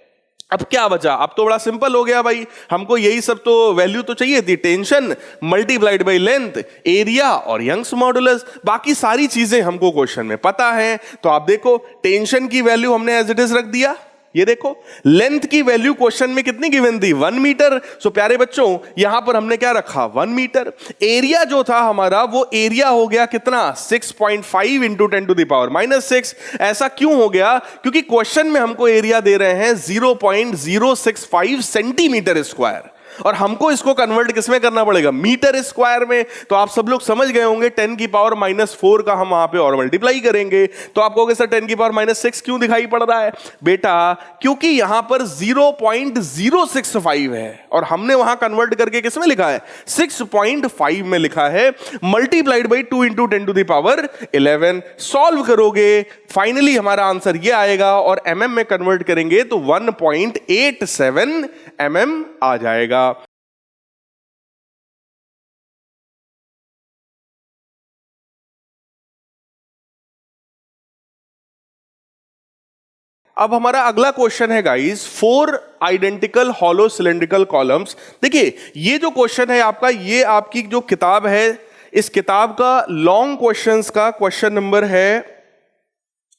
अब क्या बचा, अब तो बड़ा सिंपल हो गया भाई, हमको यही सब तो वैल्यू तो चाहिए थी, tension multiplied by length, area और यंग्स मॉडुलस, बाकी सारी चीजें हमको क्वेश्चन में पता है। तो आप देखो टेंशन की वैल्यू हमने एज इट इज रख दिया, ये देखो लेंथ की वैल्यू क्वेश्चन में कितनी गिवन थी 1 मीटर। सो प्यारे बच्चों यहां पर हमने क्या रखा 1 मीटर। एरिया जो था हमारा वो एरिया हो गया कितना 6.5 इंटू 10 टू द पावर -6। ऐसा क्यों हो गया? क्योंकि क्वेश्चन में हमको एरिया दे रहे हैं 0.065 सेंटीमीटर स्क्वायर, और हमको इसको कन्वर्ट किसमें करना पड़ेगा मीटर स्क्वायर में। तो आप सब लोग समझ गए होंगे 10 की पावर -4 का हम वहां पे और मल्टीप्लाई करेंगे। तो आप कहोगे सर 10 की पावर -6 क्यों दिखाई पड़ रहा है? बेटा क्योंकि यहां पर 0.065 है और हमने वहां कन्वर्ट करके किसमें लिखा है 6.5 में लिखा है, multiplied by 2 into 10 to the power 11। Solve करोगे फाइनली हमारा आंसर ये आएगा, और एमएम में कन्वर्ट करेंगे तो 1.87 एमएम आ जाएगा। अब हमारा अगला क्वेश्चन है guys 4 identical hollow cylindrical columns. देखिए ये जो क्वेश्चन है आपका, ये आपकी जो किताब है इस किताब का लॉन्ग क्वेश्चंस का क्वेश्चन नंबर है,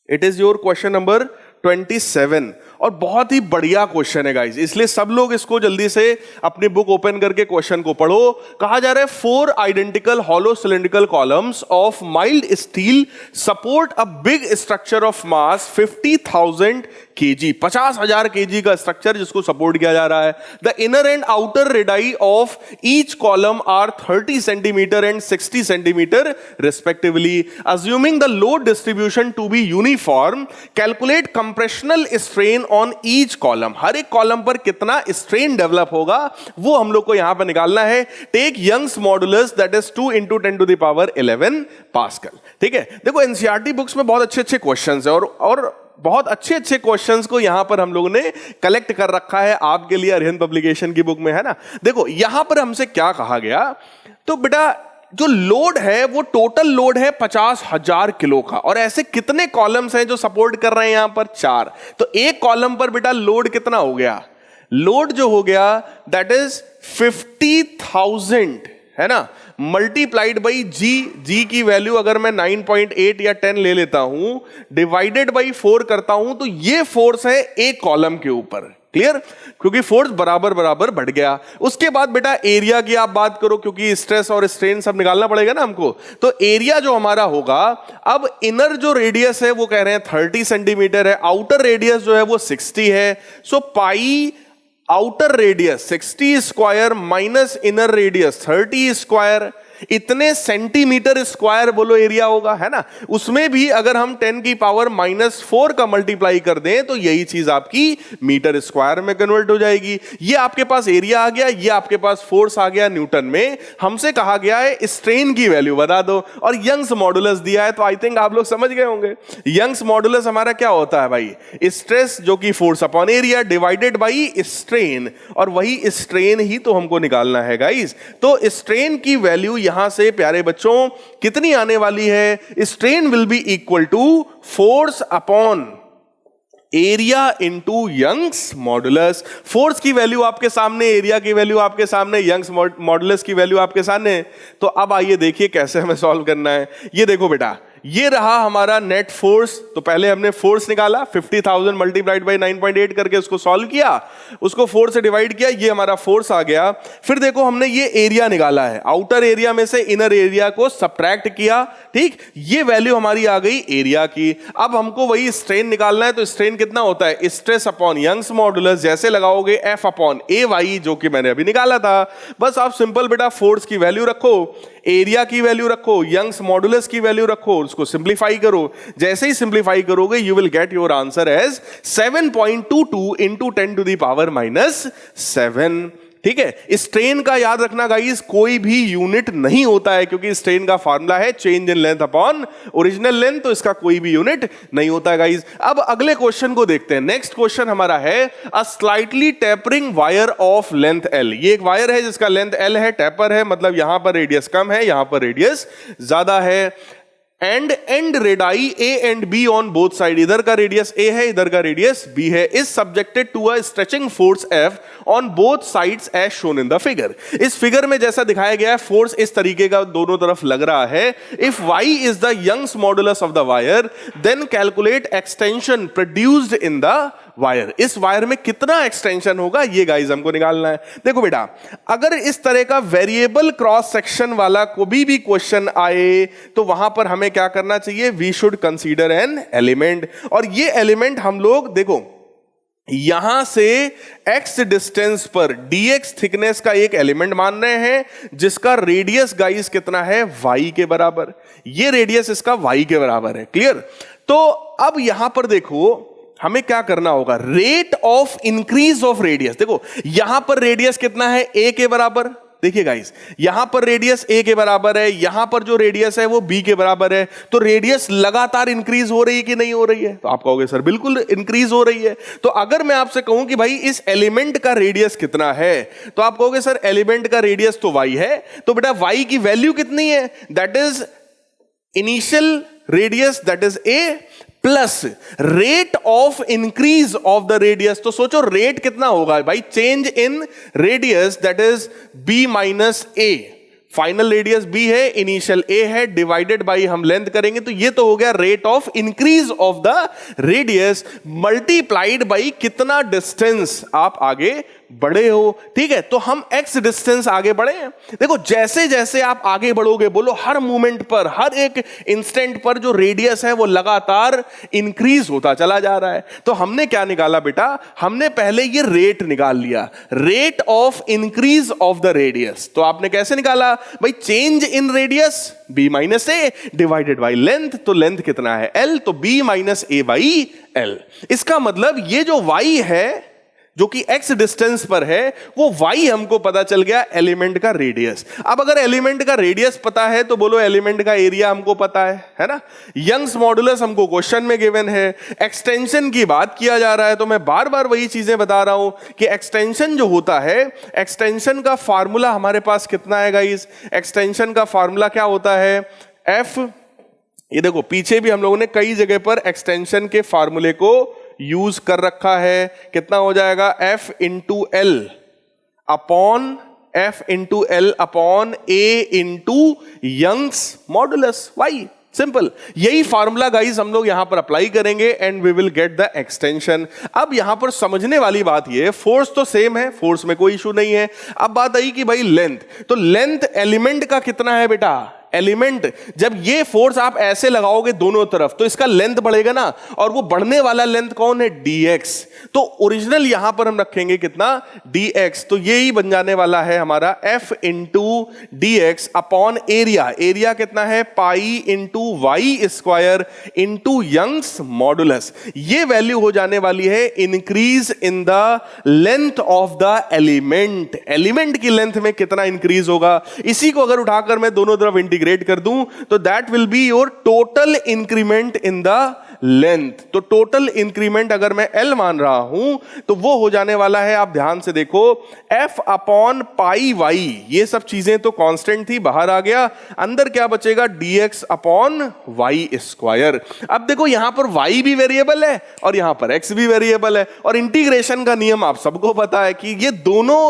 it is your question number 27, और बहुत ही बढ़िया क्वेश्चन है गाइस, इसलिए सब लोग इसको जल्दी से अपनी बुक ओपन करके क्वेश्चन को पढ़ो। कहा जा रहा है 4 identical hollow cylindrical columns of mild steel support a big structure of mass 50,000 kg, 50,000 kg का स्ट्रक्चर जिसको सपोर्ट किया जा रहा है। The inner and outer radii of each column are 30 centimetre and 60 centimetre respectively. Assuming the load distribution to be uniform, calculate compressional strain on each column. हर एक column पर कितना स्ट्रेन डेवलप होगा वो हम लोग को यहां पर निकालना है। Take Young's modulus that is 2 into 10 to the power 11 pascal. ठीक है, देखो एनसीईआरटी बुक्स में बहुत अच्छे अच्छे क्वेश्चंस है, और बहुत अच्छे अच्छे क्वेश्चंस को यहां पर हम लोगों ने कलेक्ट कर रखा है आपके लिए अरिहंत पब्लिकेशन की बुक में, है ना। देखो यहां पर हमसे क्या कहा गया, तो बेटा जो लोड है वो टोटल लोड है 50,000 किलो का, और ऐसे कितने कॉलम्स हैं जो सपोर्ट कर रहे हैं यहां पर 4। तो एक कॉलम पर बेटा लोड कितना हो गया, लोड जो हो गया दैट इज 50,000, है ना, मल्टीप्लाइड बाई जी की वैल्यू अगर मैं 9.8 या 10 ले लेता हूं, डिवाइडेड बाई 4 करता हूं, तो ये फोर्स है एक कॉलम के ऊपर। क्लियर? क्योंकि फोर्स बराबर बराबर बढ़ गया। उसके बाद बेटा एरिया की आप बात करो, क्योंकि स्ट्रेस और स्ट्रेन सब निकालना पड़ेगा ना हमको। तो एरिया जो हमारा होगा, अब इनर जो रेडियस है वो कह रहे हैं 30 सेंटीमीटर है, आउटर रेडियस जो है वो 60 है। So pi outer radius 60 square minus inner radius 30 square इतने सेंटीमीटर स्क्वायर बोलो एरिया होगा, है ना। उसमें भी अगर हम 10 की पावर -4 का मल्टीप्लाई कर दें तो यही चीज आपकी मीटर स्क्वायर में कन्वर्ट हो जाएगी। ये आपके पास एरिया आ गया, ये आपके पास फोर्स आ गया न्यूटन में। हमसे कहा गया है स्ट्रेन की वैल्यू बता दो और यंग्स मॉडुलस दिया है, तो आई थिंक आप लोग समझ गए होंगे। यंग्स मॉडुलस हमारा क्या होता है भाई, स्ट्रेस जो कि force upon area divided by strain, और वही स्ट्रेन ही तो हमको निकालना है गाइस। तो स्ट्रेन की वैल्यू यहां से प्यारे बच्चों कितनी आने वाली है, strain will be equal to force upon area into Young's modulus. Force की वैल्यू आपके सामने, एरिया की वैल्यू आपके सामने, यंग्स मॉडुलस की वैल्यू आपके सामने। तो अब आइए देखिए कैसे हमें सॉल्व करना है। ये देखो बेटा, ये रहा हमारा नेट फोर्स। तो पहले हमने फोर्स निकाला 50,000 मल्टीप्लाइड बाई 9.8 करके उसको सॉल्व किया, उसको 4 से डिवाइड किया, ये हमारा फोर्स आ गया। फिर देखो हमने ये एरिया निकाला है, आउटर एरिया में से इनर एरिया को सब्ट्रैक्ट किया, ठीक, ये वैल्यू हमारी आ गई एरिया की। अब हमको वही स्ट्रेन निकालना है, तो स्ट्रेन कितना होता है, स्ट्रेस अपॉन यंग्स मॉडुलस, जैसे लगाओगे F अपॉन AY, जो कि मैंने अभी निकाला था। बस आप सिंपल बेटा फोर्स की वैल्यू रखो, एरिया की वैल्यू रखो, यंग्स मॉडुलस की वैल्यू रखो, उसको सिंप्लीफाई करो। जैसे ही सिंप्लीफाई करोगे you will get your answer as 7.22 into 10 to the power -7। ठीक है, स्ट्रेन का याद रखना गाइस, कोई भी यूनिट नहीं होता है, क्योंकि स्ट्रेन का फार्मूला है change in length upon original length, तो इसका कोई भी यूनिट नहीं होता है गाइस। अब अगले क्वेश्चन को देखते हैं। नेक्स्ट क्वेश्चन हमारा है a slightly tapering wire of length L। ये एक वायर है जिसका लेंथ L है, टेपर है, मतलब यहां पर रेडियस कम है, यहां पर रेडियस ज्यादा है। And radii A and B on both side, इधर का रेडियस A है, इधर का रेडियस B है, is subjected to a stretching force F on both sides as shown in the figure. इस फिगर में जैसा दिखाया गया है फोर्स इस तरीके का दोनों तरफ लग रहा है। If Y is the Young's modulus of the wire, then calculate extension produced in the wire. इस वायर में कितना एक्सटेंशन होगा ये गाइस हमको निकालना है। देखो बेटा, अगर इस तरह का वेरिएबल क्रॉस सेक्शन वाला कोई भी क्वेश्चन आए तो वहां पर हमें क्या करना चाहिए, we should consider an element. और ये एलिमेंट हम लोग देखो यहां से x डिस्टेंस पर dx थिकनेस का एक एलिमेंट मान रहे हैं, जिसका रेडियस गाइस कितना है, y के बराबर। ये रेडियस इसका y के बराबर है, क्लियर। तो अब यहां पर देखो हमें क्या करना होगा, rate of increase of radius. देखो यहां पर रेडियस कितना है, a के बराबर। देखिए गाइस, यहां पर रेडियस a के बराबर है, यहां पर जो रेडियस है वो b के बराबर है। तो रेडियस लगातार इंक्रीज हो रही है कि नहीं हो रही है, तो आप कहोगे सर बिल्कुल इंक्रीज हो रही है। तो अगर मैं आपसे कहूं कि भाई इस एलिमेंट का रेडियस कितना है, तो आप कहोगे सर एलिमेंट का रेडियस तो y है, तो बेटा y की वैल्यू कितनी है, that is initial radius, that is a plus rate of increase of the radius. तो सोचो रेट कितना होगा भाई, change in radius, that is b minus a। Final radius b है, इनिशियल a है, डिवाइडेड बाई हम लेंथ करेंगे, तो ये तो हो गया rate of increase of the radius multiplied by कितना डिस्टेंस आप आगे बढ़े हो। ठीक है, तो हम x डिस्टेंस आगे बढ़े हैं। देखो जैसे जैसे आप आगे बढ़ोगे, बोलो हर मोमेंट पर, हर एक इंस्टेंट पर जो रेडियस है वो लगातार इंक्रीज होता चला जा रहा है। तो हमने क्या निकाला बेटा, हमने पहले ये रेट निकाल लिया, rate of increase of the radius. तो आपने कैसे निकाला भाई, change in radius b minus a divided by length. तो लेंथ कितना है l, तो b minus a by l। इसका मतलब ये जो y है जो कि x डिस्टेंस पर है, वो y हमको पता चल गया एलिमेंट का रेडियस। अब अगर एलिमेंट का रेडियस पता है तो बोलो एलिमेंट का एरिया हमको पता है ना। यंग्स मॉडुलस हमको क्वेश्चन में गिवन है, एक्सटेंशन की बात किया जा रहा है, तो मैं बार बार वही चीजें बता रहा हूं कि एक्सटेंशन जो होता है, एक्सटेंशन का फार्मूला हमारे पास कितना है गाइस, एक्सटेंशन का फार्मूला क्या होता है, f। ये देखो पीछे भी हम लोगों ने कई जगह पर एक्सटेंशन के फार्मूले को यूज कर रखा है। कितना हो जाएगा, f into L upon f into L upon a into Young's modulus y। Simple, यही फार्मूला गाइस हम लोग यहां पर अप्लाई करेंगे and we will get the extension. अब यहां पर समझने वाली बात ये, फोर्स तो सेम है, फोर्स में कोई इशू नहीं है। अब बात आई कि भाई लेंथ, तो लेंथ एलिमेंट का कितना है बेटा, एलिमेंट, जब ये फोर्स आप ऐसे लगाओगे दोनों तरफ तो इसका लेंथ बढ़ेगा ना, और वो बढ़ने वाला लेंथ कौन है, dx। तो ओरिजिनल यहां पर हम रखेंगे कितना, dx, तो ये ही बन जाने वाला है हमारा f into dx upon area. Area कितना है, pi into Y square into Young's modulus. ये वैल्यू हो जाने वाली है increase in the length of the element. Element की लेंथ में कितना इंक्रीज होगा, इसी को अगर उठाकर मैं दोनों तरफ इंटीग्रेट कर दूं तो that will be your total increment in the length. तो टोटल इंक्रीमेंट अगर मैं L मान रहा हूं तो वो हो जाने वाला है, आप ध्यान से देखो, F अपॉन पाई वाई। ये सब चीजें तो कांस्टेंट थी, बाहर आ गया, अंदर क्या बचेगा, dx अपॉन वाई स्क्वायर। अब देखो यहां पर y भी वेरिएबल है और यहां पर x भी वेरिएबल है, और इंटीग्रेशन का नियम आप सबको पता है कि ये दोनों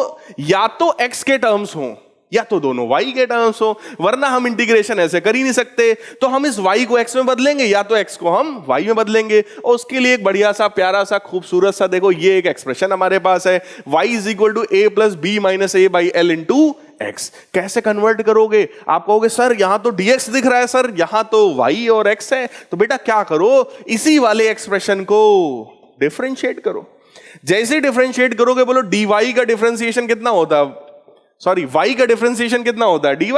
या तो x के टर्म्स हों या तो दोनों y के टर्म्स हो, वरना हम इंटीग्रेशन ऐसे कर ही नहीं सकते। तो हम इस y को x में बदलेंगे या तो x को हम y में बदलेंगे, और उसके लिए एक बढ़िया सा प्यारा सा खूबसूरत सा देखो ये एक एक्सप्रेशन हमारे पास है, y is equal to a plus B minus A by L into x। कैसे कन्वर्ट करोगे, आप कहोगे सर यहां तो dx दिख रहा है, सर यहां तो y और x है, तो बेटा क्या करो, इसी वाले एक्सप्रेशन को डिफरेंशिएट करो। जैसे डिफरेंशिएट करोगे, बोलो dy का डिफरेंशिएशन कितना होता है, सॉरी y का डिफरेंशिएशन कितना होता है, dy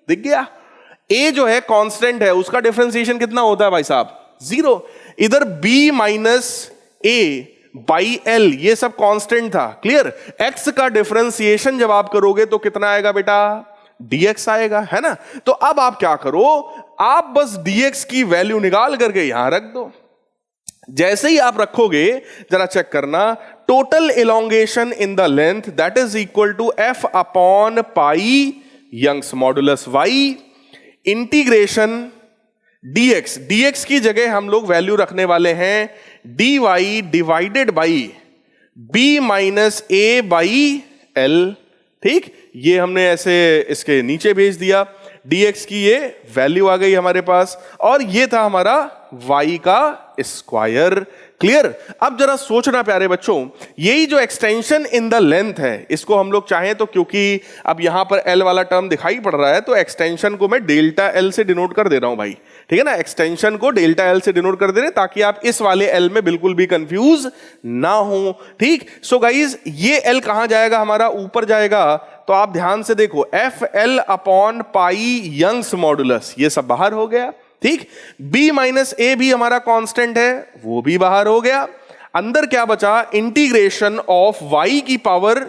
दिख गया। a जो है कांस्टेंट है, उसका डिफरेंशिएशन कितना होता है भाई साहब, 0। इधर b minus a by l ये सब कांस्टेंट था, क्लियर। x का डिफरेंशिएशन जब आप करोगे तो कितना आएगा बेटा, dx आएगा, है ना। तो अब आप क्या करो, आप बस dx की वैल्यू निकाल करके यहां रख दो। जैसे ही आप रखोगे, जरा चेक करना, total elongation in the length that is equal to f upon pi Young's modulus y integration dx। dx की जगह हम लोग वैल्यू रखने वाले हैं dy divided by b minus a by l। ठीक, ये हमने ऐसे इसके नीचे भेज दिया, dx की ये वैल्यू आ गई हमारे पास, और ये था हमारा y का स्क्वायर, क्लियर। अब जरा सोचना प्यारे बच्चों, यही जो एक्सटेंशन इन द लेंथ है, इसको हम लोग चाहें तो, क्योंकि अब यहां पर l वाला टर्म दिखाई पड़ रहा है, तो एक्सटेंशन को मैं डेल्टा l से डिनोट कर दे रहा हूं भाई, ठीक है ना। एक्सटेंशन को डेल्टा l से डिनोट कर दे रहे हैं ताकि आप इस वाले l में बिल्कुल भी कंफ्यूज ना हो, ठीक। सो गाइज ये l कहां जाएगा, हमारा ऊपर जाएगा। तो आप ध्यान से देखो, F L upon pi Young's modulus, ये सब बाहर हो गया, ठीक। b माइनस ए भी हमारा कांस्टेंट है, वो भी बाहर हो गया। अंदर क्या बचा, इंटीग्रेशन ऑफ y की पावर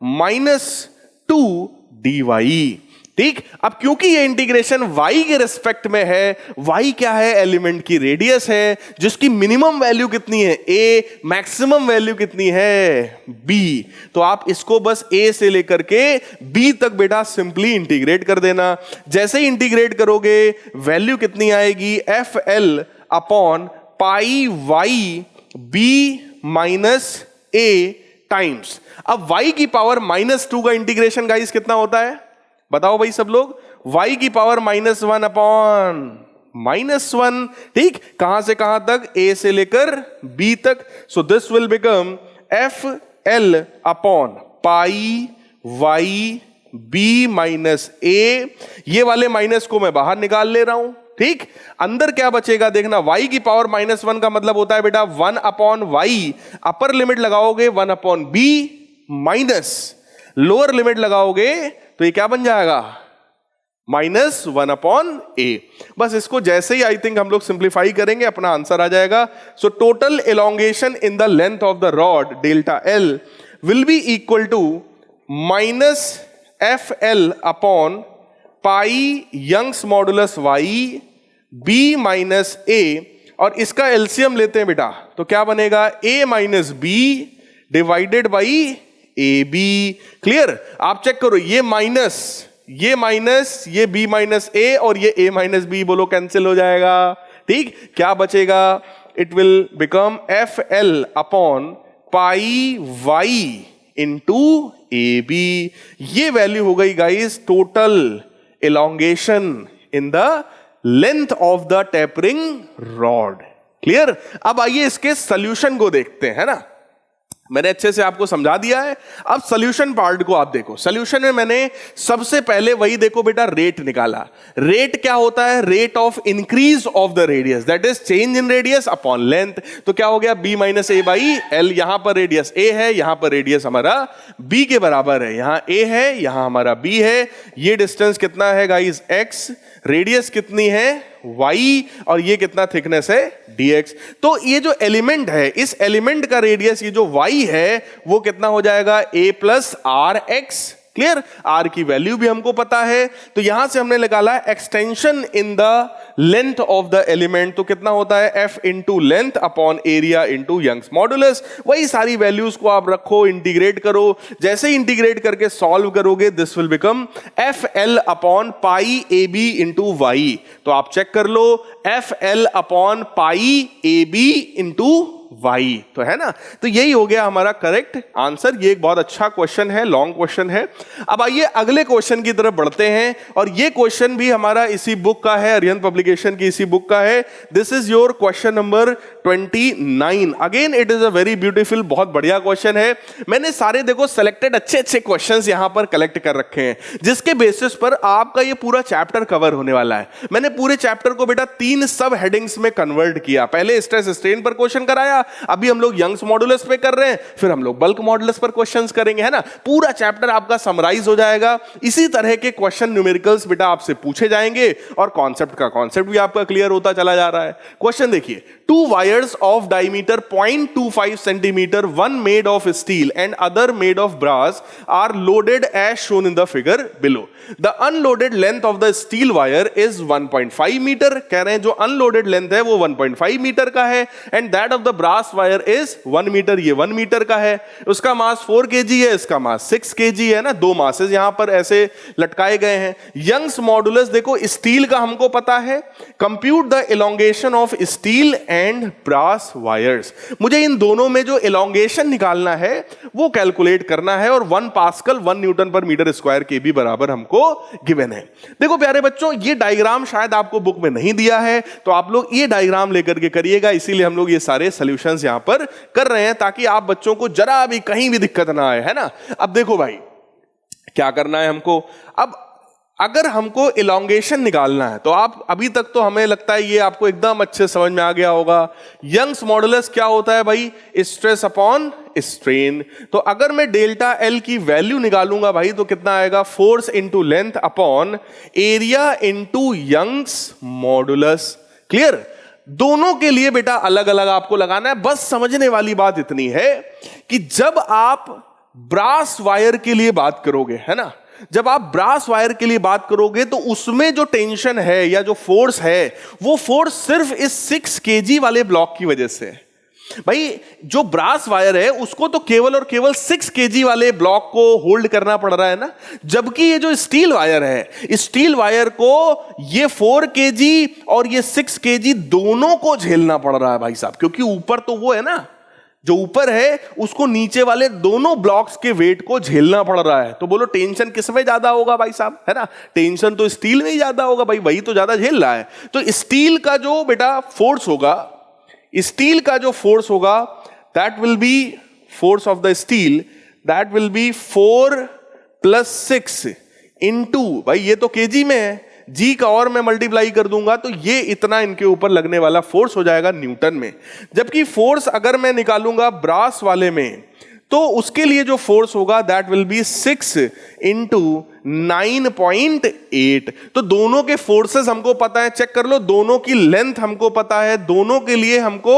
-2 dy, ठीक। अब क्योंकि ये इंटीग्रेशन y के रिस्पेक्ट में है, y क्या है, एलिमेंट की रेडियस है, जिसकी मिनिमम वैल्यू कितनी है a, मैक्सिमम वैल्यू कितनी है b। तो आप इसको बस a से लेकर के b तक बेटा सिंपली इंटीग्रेट कर देना। जैसे ही इंटीग्रेट करोगे वैल्यू कितनी आएगी, F L upon pi Y b minus a times. अब y की पावर -2 का इंटीग्रेशन गाइस कितना होता है, बताओ भाई सब लोग, y की पावर -1 अपॉन -1, ठीक। कहां से कहां तक, a से लेकर b तक। So this will become F L upon pi Y b minus a। ये वाले माइनस को मैं बाहर निकाल ले रहा हूं, ठीक। अंदर क्या बचेगा देखना, y की पावर -1 का मतलब होता है बेटा 1 अपॉन वाई, अपर लिमिट लगाओगे 1 upon b minus lower limit लगाओगे तो ये क्या बन जाएगा, -1 अपॉन a। बस इसको जैसे ही आई थिंक हम लोग सिंप्लीफाई करेंगे अपना आंसर आ जाएगा। So total elongation in the length of the rod delta l will be equal to -fl upon pi Young's modulus y b minus a, और इसका एलसीएम लेते हैं बेटा, तो क्या बनेगा, a minus b divided by A B, clear. आप check करो, ये माइनस ये b माइनस ए और ये a माइनस बी, बोलो कैंसिल हो जाएगा, ठीक। क्या बचेगा, it will become F L upon pi Y into A B. ये वैल्यू हो गई guys total elongation in the length of the tapering rod, clear. अब आइए इसके सॉल्यूशन को देखते हैं, है ना। मैंने अच्छे से आपको समझा दिया है। अब सॉल्यूशन पार्ट को आप देखो। सॉल्यूशन में मैंने सबसे पहले वही देखो बेटा रेट निकाला। रेट क्या होता है? Rate of increase of the radius, that is change in radius upon length. तो क्या हो गया? b minus A by L. यहां पर रेडियस a है, यहां पर रेडियस हमारा b के बराबर है। यहां a है, यहां हमारा b है। ये डिस्टेंस कितना है गाइस? x। रेडियस कितनी है? y। और ये कितना थिकनेस है? dx। तो ये जो एलिमेंट है, इस एलिमेंट का रेडियस ये जो y है वो कितना हो जाएगा? a plus R X. Clear? r की वैल्यू भी हमको पता है, तो यहां से हमने निकाला extension in the length of the element. तो कितना होता है? f into length upon area into Young's modulus. वही सारी वैल्यूज को आप रखो, इंटीग्रेट करो। जैसे ही इंटीग्रेट करके सॉल्व करोगे this will become F L upon pi A B into Y. तो आप चेक कर लो, F L upon pi A B into Y, तो है ना। तो यही हो गया हमारा करेक्ट आंसर। ये एक बहुत अच्छा क्वेश्चन है, लॉन्ग क्वेश्चन है। अब आइए अगले क्वेश्चन की तरफ बढ़ते हैं, और ये क्वेश्चन भी हमारा इसी बुक का है, अरिहंत पब्लिकेशन की इसी बुक का है। This is your question number 29। Again it is a very beautiful, बहुत बढ़िया क्वेश्चन है। मैंने सारे देखो सेलेक्टेड अच्छे अच्छे क्वेश्चंस यहां पर कलेक्ट कर रखे हैं, जिसके बेसिस पर आपका ये पूरा चैप्टर कवर होने वाला है। मैंने पूरे चैप्टर को बेटा 3 सब हेडिंग्स में कन्वर्ट किया। पहले स्ट्रेस स्ट्रेन पर क्वेश्चन कराया, अभी हम लोग यंग्स मॉडुलस पे कर रहे हैं, फिर हम लोग बल्क मॉडुलस पर क्वेश्चंस करेंगे, है ना। पूरा चैप्टर आपका समराइज हो जाएगा। इसी तरह के क्वेश्चन न्यूमेरिकल्स बेटा आपसे पूछे जाएंगे, और कॉन्सेप्ट का कॉन्सेप्ट भी आपका क्लियर होता चला जा रहा है। क्वेश्चन देखिए, 2 wires of diameter 0.25 centimeter, one made of steel and other made of brass, are loaded as shown in the figure below. The unloaded length of the steel wire is 1.5 meter. कह रहे हैं जो unloaded length है वो 1.5 metre का है, and that of the brass wire is 1 meter, ये 1 metre का है। उसका मास 4 kg है, इसका मास 6 kg है ना। 2 मासेस यहां पर ऐसे लटकाए गए हैं। यंग्स मॉडुलस देखो, स्टील का हमको पता है। Compute the elongation of steel and brass wires. मुझे इन दोनों में जो एलोंगेशन निकालना है वो कैलकुलेट करना है, और 1 पास्कल 1 न्यूटन पर मीटर स्क्वायर के भी बराबर हमको गिवन है। देखो प्यारे बच्चों, ये डायग्राम शायद आपको बुक में नहीं दिया है, तो आप लोग ये डायग्राम लेकर के करिएगा। इसीलिए हम लोग ये सारे सॉल्यूशंस यहां पर कर रहे हैं, ताकि आप बच्चों को जरा भी कहीं भी दिक्कत ना आए, है ना। अब देखो भाई, क्या करना है हमको। अब अगर हमको इलोंगेशन निकालना है, तो आप अभी तक तो हमें लगता है ये आपको एकदम अच्छे समझ में आ गया होगा। यंग्स मॉडुलस क्या होता है भाई? Stress upon strain. तो अगर मैं डेल्टा एल की वैल्यू निकालूंगा भाई, तो कितना आएगा? Force into length upon area into Young's modulus. Clear? दोनों के लिए बेटा अलग अलग आपको लगाना है। बस समझने वाली बात इतनी है कि जब आप ब्रास वायर के लिए बात करोगे, है ना, जब आप ब्रास वायर के लिए बात करोगे, तो उसमें जो टेंशन है या जो फोर्स है, वो फोर्स सिर्फ इस 6 kg वाले ब्लॉक की वजह से है। भाई जो ब्रास वायर है उसको तो केवल और केवल 6 kg वाले ब्लॉक को होल्ड करना पड़ रहा है ना, जबकि ये जो स्टील वायर है, इस स्टील वायर को ये 4 kg और ये 6 kg दोनों को झेलना पड़ रहा है भाई साहब, क्योंकि ऊपर तो वो है ना, जो ऊपर है उसको नीचे वाले दोनों ब्लॉक्स के वेट को झेलना पड़ रहा है। तो बोलो टेंशन किस में ज्यादा होगा भाई साहब, है ना। टेंशन तो स्टील में ही ज्यादा होगा भाई, वही तो ज्यादा झेल रहा है। तो स्टील का जो बेटा फोर्स होगा, स्टील का जो फोर्स होगा, that will B force of the steel, that will B 4 + 6 into, भाई ये तो केजी में है, जी का और मैं मल्टीप्लाई कर दूंगा तो ये इतना इनके ऊपर लगने वाला फोर्स हो जाएगा न्यूटन में। जबकि फोर्स अगर मैं निकालूंगा ब्रास वाले में, तो उसके लिए जो फोर्स होगा दैट विल बी 6 × 9.8। तो दोनों के फोर्सेस हमको पता है, चेक कर लो, दोनों की लेंथ हमको पता है, दोनों के लिए हमको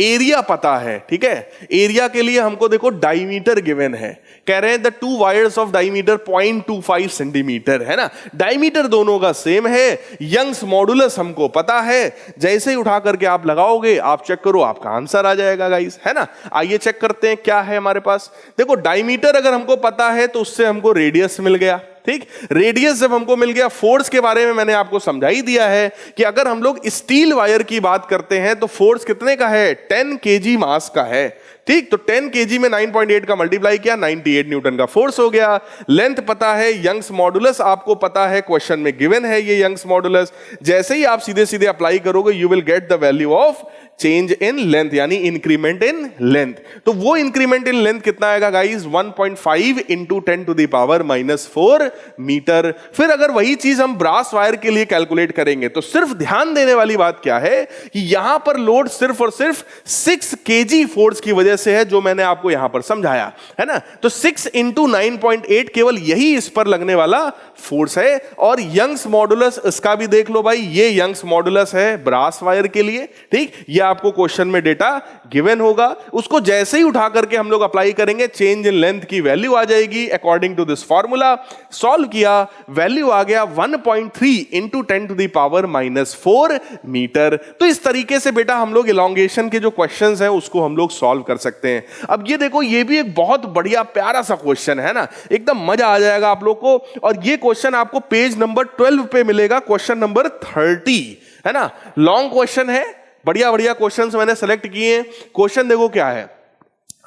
एरिया पता है। ठीक है, एरिया के लिए हमको देखो डायमीटर गिवन है, कह रहे हैं the 2 wires of diameter 0.25 centimetre, है ना। डायमीटर दोनों का सेम है। यंग्स मॉडुलस हमको पता है, जैसे ही उठा करके आप लगाओगे, आप चेक करो, आपका आंसर आ जाएगा गाइस, है ना। आइए चेक करते हैं क्या है हमारे पास। देखो डायमीटर अगर हमको पता है तो उससे हमको रेडियस मिल गया। ठीक, रेडियस जब हमको मिल गया, फोर्स के बारे में मैंने आपको समझा ही दिया है कि अगर हम लोग स्टील वायर की बात करते हैं तो फोर्स कितने का है, 10 kg मास का है। ठीक, तो 10 kg में 9.8 का मल्टीप्लाई किया, 98 न्यूटन का फोर्स हो गया। लेंथ पता है, यंग्स मॉडुलस आपको पता है, क्वेश्चन में गिवन है ये यंग्स मॉडुलस। जैसे ही आप सीधे सीधे अप्लाई करोगे, you will get the value of change in length यानी इंक्रीमेंट इन लेंथ। तो वो इंक्रीमेंट इन लेंथ कितना आएगा guys? 1.5 into 10 to the power -4 metre. फिर अगर वही चीज हम ब्रास वायर के लिए कैलकुलेट करेंगे तो सिर्फ ध्यान देने वाली बात क्या है कि यहां पर लोड सिर्फ और सिर्फ 6 kg फोर्स की वजह से है, जो मैंने आपको यहां पर समझाया है ना। तो 6 इंटू 9.8 केवल यही इस पर लगने वाला फोर्स है। और यंग्स मॉडुलस इसका भी देख लो भाई, ये यंग्स मॉडुलस है ब्रास वायर के लिए, ठीक। ये आपको क्वेश्चन में डेटा गिवन होगा, उसको जैसे ही उठा करके हम लोग अप्लाई करेंगे, चेंज इन लेंथ की वैल्यू आ जाएगी according to this formula. Solve किया, वैल्यू आ गया 1.3 into 10 to the power -4 metre. तो इस तरीके से बेटा हम लोग इलॉन्गेशन के जो क्वेश्चंस हैं उसको हम लोग सॉल्व कर सकते हैं। अब ये देखो, ये भी एक बहुत बढ़िया प्यारा सा क्वेश्चन है ना, एकदम मजा आ जाएगा आप लोग को। और ये क्वेश्चन आपको पेज नंबर 12 पे मिलेगा, क्वेश्चन नंबर 30 है ना। लॉन्ग क्वेश्चन है, बढ़िया बढ़िया क्वेश्चंस मैंने सेलेक्ट किए हैं। क्वेश्चन देखो क्या है।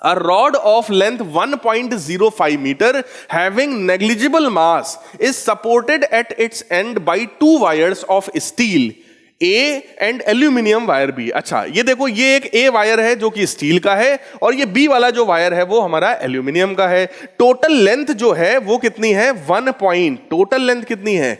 A rod of length 1.05 meter having negligible mass is supported at its end by 2 wires of steel A and aluminium wire B। अच्छा, ये देखो, ये एक A वायर है जो कि स्टील का है, और ये B वाला जो वायर है वो हमारा एल्यूमिनियम का है। टोटल लेंथ जो है वो कितनी है? टोटल लेंथ कितनी है?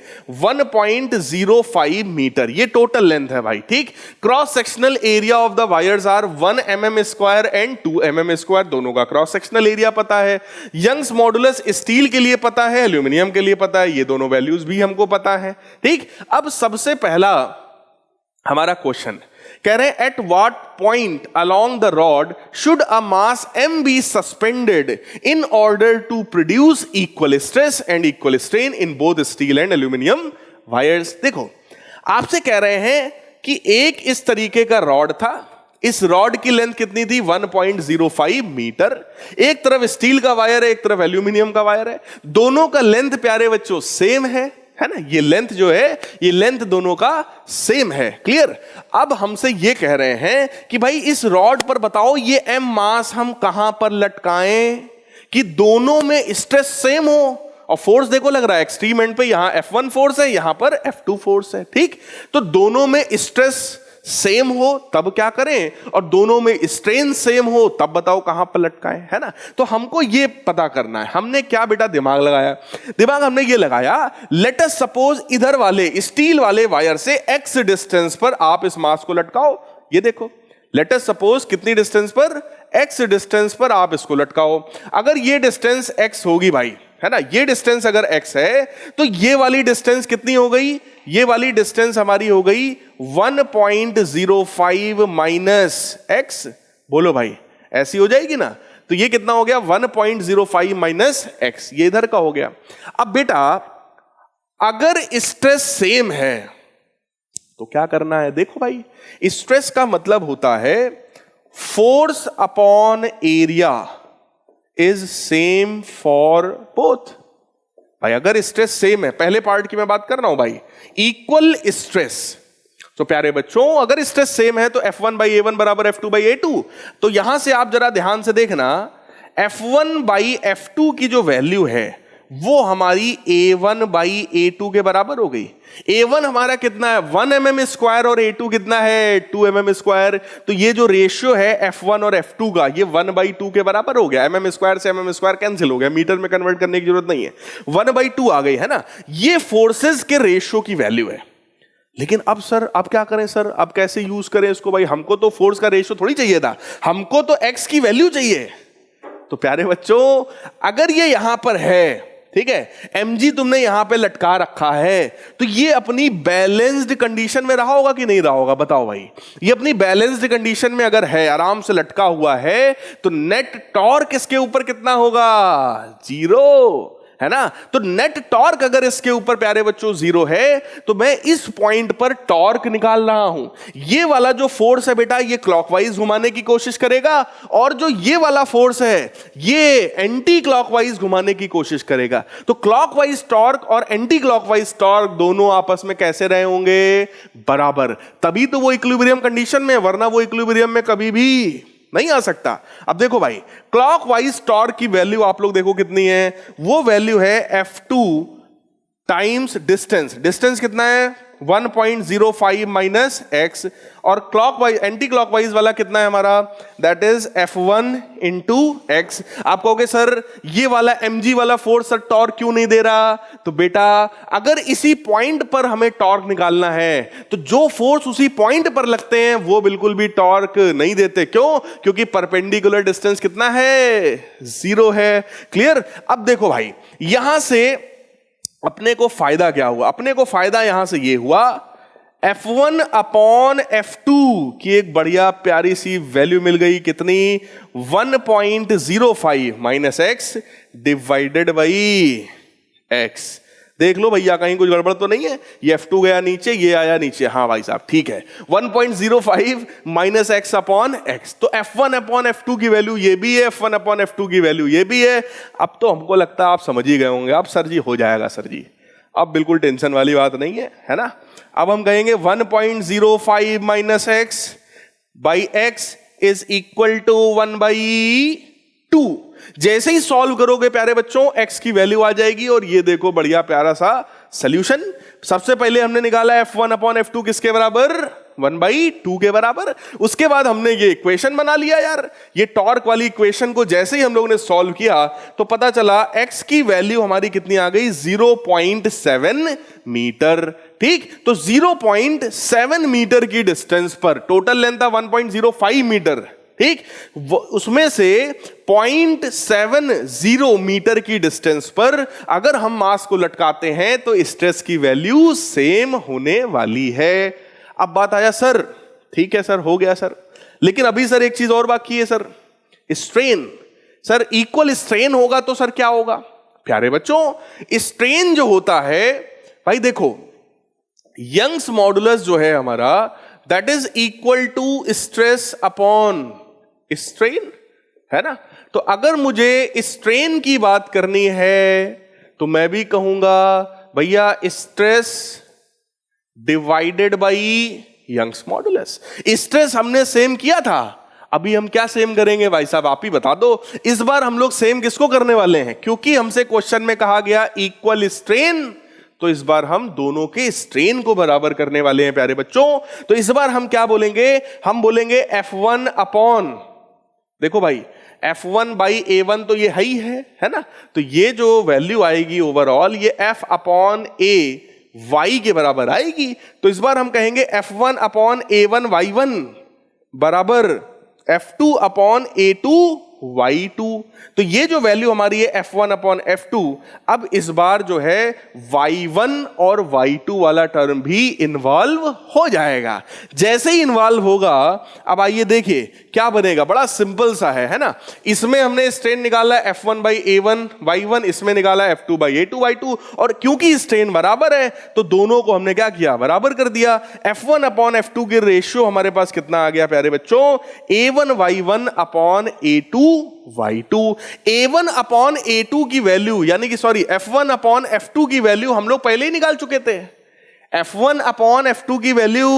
1.05 मीटर, ये टोटल लेंथ है भाई, ठीक। Cross sectional area of the wires are 1 mm square and 2 mm square, दोनों का क्रॉस सेक्शनल एरिया पता है। यंग्स मॉडुलस स्टील के लिए पता है, एल्यूमिनियम के लिए पता है, ये दोनों वैल्यूज भी हमको पता है, ठीक। अब सबसे पहला हमारा क्वेश्चन कह रहे हैं, at what point along the rod should a mass m be suspended in order to produce equal stress and equal strain in both steel and aluminium wires. देखो, आपसे कह रहे हैं कि एक इस तरीके का रॉड था, इस रॉड की लेंथ कितनी थी? 1.05 मीटर। एक तरफ स्टील का वायर है, एक तरफ एल्यूमिनियम का वायर है, दोनों का लेंथ प्यारे बच्चों सेम है ना। ये लेंथ जो है, ये लेंथ दोनों का सेम है, क्लियर। अब हमसे ये कह रहे हैं कि भाई इस रॉड पर बताओ ये m मास हम कहां पर लटकाएं कि दोनों में स्ट्रेस सेम हो। और फोर्स देखो लग रहा है एक्सट्रीम एंड पे, यहां F1 फोर्स है, यहां पर F2 फोर्स है, ठीक। तो दोनों में स्ट्रेस सेम हो तब क्या करें, और दोनों में स्ट्रेन सेम हो तब बताओ कहां पर लटकाएं, है ना। तो हमको ये पता करना है। हमने क्या बेटा दिमाग लगाया? दिमाग हमने ये लगाया, लेट अस सपोज इधर वाले स्टील वाले वायर से x डिस्टेंस पर आप इस मास को लटकाओ। ये देखो, लेट अस सपोज कितनी डिस्टेंस पर? x डिस्टेंस पर आप इसको लटकाओ। अगर ये डिस्टेंस x होगी भाई, है ना, ये डिस्टेंस अगर x है तो ये वाली डिस्टेंस कितनी हो गई? ये वाली डिस्टेंस हमारी हो गई 1.05 माइनस x। बोलो भाई, ऐसी हो जाएगी ना। तो ये कितना हो गया? 1.05 माइनस x, ये इधर का हो गया। अब बेटा अगर स्ट्रेस सेम है तो क्या करना है? देखो भाई, स्ट्रेस का मतलब होता है force upon area is same for both. भाई अगर स्ट्रेस सेम है, पहले पार्ट की मैं बात कर रहा हूं भाई, इक्वल स्ट्रेस। तो प्यारे बच्चों अगर स्ट्रेस सेम है तो F1 बाई A1 बराबर F2 बाई A2। तो यहां से आप जरा ध्यान से देखना, F1 बाई F2 की जो वैल्यू है वो हमारी A1 बाई A2 के बराबर हो गई। A1 हमारा कितना है? 1 mm स्क्वायर, और A2 कितना है? 2 mm स्क्वायर। तो ये जो रेशियो है F1 और F2 का, ये 1/2 के बराबर हो गया। mm स्क्वायर से mm स्क्वायर कैंसिल हो गया, मीटर में कन्वर्ट करने की जरूरत नहीं है, 1/2 आ गई, है ना। ये फोर्सेस के रेशियो की वैल्यू है। लेकिन अब सर, अब क्या करें सर? अब कैसे यूज करें इसको? भाई हमको तो फोर्स का रेशियो थोड़ी चाहिए था, हमको तो x की वैल्यू चाहिए। तो प्यारे बच्चों अगर ये यहां पर है, ठीक है, mg तुमने यहां पे लटका रखा है, तो ये अपनी बैलेंस्ड कंडीशन में रहा होगा कि नहीं रहा होगा? बताओ भाई, ये अपनी बैलेंस्ड कंडीशन में अगर है, आराम से लटका हुआ है, तो नेट टॉर्क इसके ऊपर कितना होगा? 0, है ना। तो नेट टॉर्क अगर इसके ऊपर प्यारे बच्चों 0 है, तो मैं इस पॉइंट पर टॉर्क निकाल रहा हूं। ये वाला जो फोर्स है बेटा, ये क्लॉकवाइज घुमाने की कोशिश करेगा, और जो ये वाला फोर्स है ये एंटी क्लॉकवाइज घुमाने की कोशिश करेगा। तो क्लॉकवाइज टॉर्क और एंटी क्लॉकवाइज टॉर्क दोनों आपस में कैसे रहे होंगे? बराबर। तभी तो वो इक्विलिब्रियम कंडीशन में, वरना वो इक्विलिब्रियम में कभी भी नहीं आ सकता। अब देखो भाई, क्लॉकवाइज टॉर्क की वैल्यू आप लोग देखो कितनी है, वो वैल्यू है F2 टाइम्स डिस्टेंस, डिस्टेंस कितना है 1.05 माइनस एक्स, और क्लॉकवाइज एंटी क्लॉकवाइज वाला कितना है हमारा, that is F1 into x. आप कहोगे सर ये वाला mg वाला फोर्स सर टॉर्क क्यों नहीं दे रहा, तो बेटा अगर इसी पॉइंट पर हमें टॉर्क निकालना है तो जो फोर्स उसी पॉइंट पर लगते हैं वो बिल्कुल भी टॉर्क नहीं देते। क्यों? क्योंकि परपेंडिकुलर डिस्टेंस कितना है, 0 है। क्लियर? अब देखो भाई यहां से अपने को फायदा क्या हुआ, अपने को फायदा यहां से ये हुआ F1 अपॉन F2 की एक बढ़िया प्यारी सी वैल्यू मिल गई, कितनी 1.05 minus x divided by x. देख लो भैया कहीं कुछ गड़बड़ तो नहीं है, ये F2 गया नीचे, ये आया नीचे, हाँ भाई साहब ठीक है, 1.05 माइनस एक्स अपॉन एक्स। तो F1 अपॉन F2 की वैल्यू ये भी है, F1 अपॉन F2 की वैल्यू ये भी है। अब तो हमको लगता है आप समझ ही गए होंगे, अब सर जी हो जाएगा सर जी, अब बिल्कुल टेंशन वाली बात नहीं है ना। अब हम कहेंगे 1.05 minus x by x is equal to 1/2। जैसे ही सॉल्व करोगे प्यारे बच्चों x की वैल्यू आ जाएगी, और ये देखो बढ़िया प्यारा सा सॉल्यूशन। सबसे पहले हमने निकाला F1 अपॉन F2 किसके बराबर, 1/2 के बराबर। उसके बाद हमने ये इक्वेशन बना लिया यार, ये टॉर्क वाली इक्वेशन को जैसे ही हम लोगों ने सॉल्व किया तो पता चला x की वैल्यू हमारी कितनी आ गई, 0.7 मीटर। ठीक, तो 0.7 मीटर की डिस्टेंस पर टोटल लेंथ था 1.05 मीटर। ठीक, उसमें से 0.70 मीटर की डिस्टेंस पर अगर हम मास को लटकाते हैं तो स्ट्रेस की वैल्यू सेम होने वाली है। अब बात आया सर, ठीक है सर हो गया सर, लेकिन अभी सर एक चीज और बाकी है sir, strain. Sir equal strain होगा तो सर क्या होगा प्यारे बच्चों, स्ट्रेन जो होता है भाई देखो यंग्स मॉडुलस जो है हमारा that is equal to stress upon strain, है ना। तो अगर मुझे स्ट्रेन की बात करनी है तो मैं भी कहूंगा भैया stress divided by Young's modulus. Stress हमने सेम किया था, अभी हम क्या सेम करेंगे भाई साहब आप ही बता दो। इस बार हम लोग सेम किसको करने वाले हैं, क्योंकि हमसे क्वेश्चन में कहा गया इक्वल स्ट्रेन, तो इस बार हम दोनों के स्ट्रेन को बराबर करने वाले हैं प्यारे बच्चों। तो इस बार हम क्या बोलेंगे, हम बोलेंगे F1 अपॉन, देखो भाई F1 बाई A1 तो ये है ना, तो ये जो वैल्यू आएगी ओवरऑल ये F अपॉन A Y के बराबर आएगी। तो इस बार हम कहेंगे F1 अपॉन A1 Y1 बराबर F2 अपॉन A2 Y2। तो ये जो वैल्यू हमारी है F1 अपॉन F2, अब इस बार जो है Y1 और Y2 वाला टर्म भी इन्वॉल्व हो जाएगा। जैसे ही इन्वॉल्व होगा अब आइए देखिए क्या बनेगा, बड़ा सिंपल सा है ना। इसमें हमने स्ट्रेन निकाला F1 बाई A1 Y1, इसमें निकाला F2 बाई A2 Y2, और क्योंकि स्ट्रेन बराबर है तो दोनों को हमने क्या किया, बराबर कर दिया। F1 अपॉन F2 के रेशियो हमारे पास कितना आ गया प्यारे बच्चों, A1 Y1 upon A2 Y2। A1 upon A2 की वैल्यू यानी कि सॉरी F1 अपॉन F2 की वैल्यू हम लोग पहले ही निकाल चुके थे। F1 अपॉन F2 की वैल्यू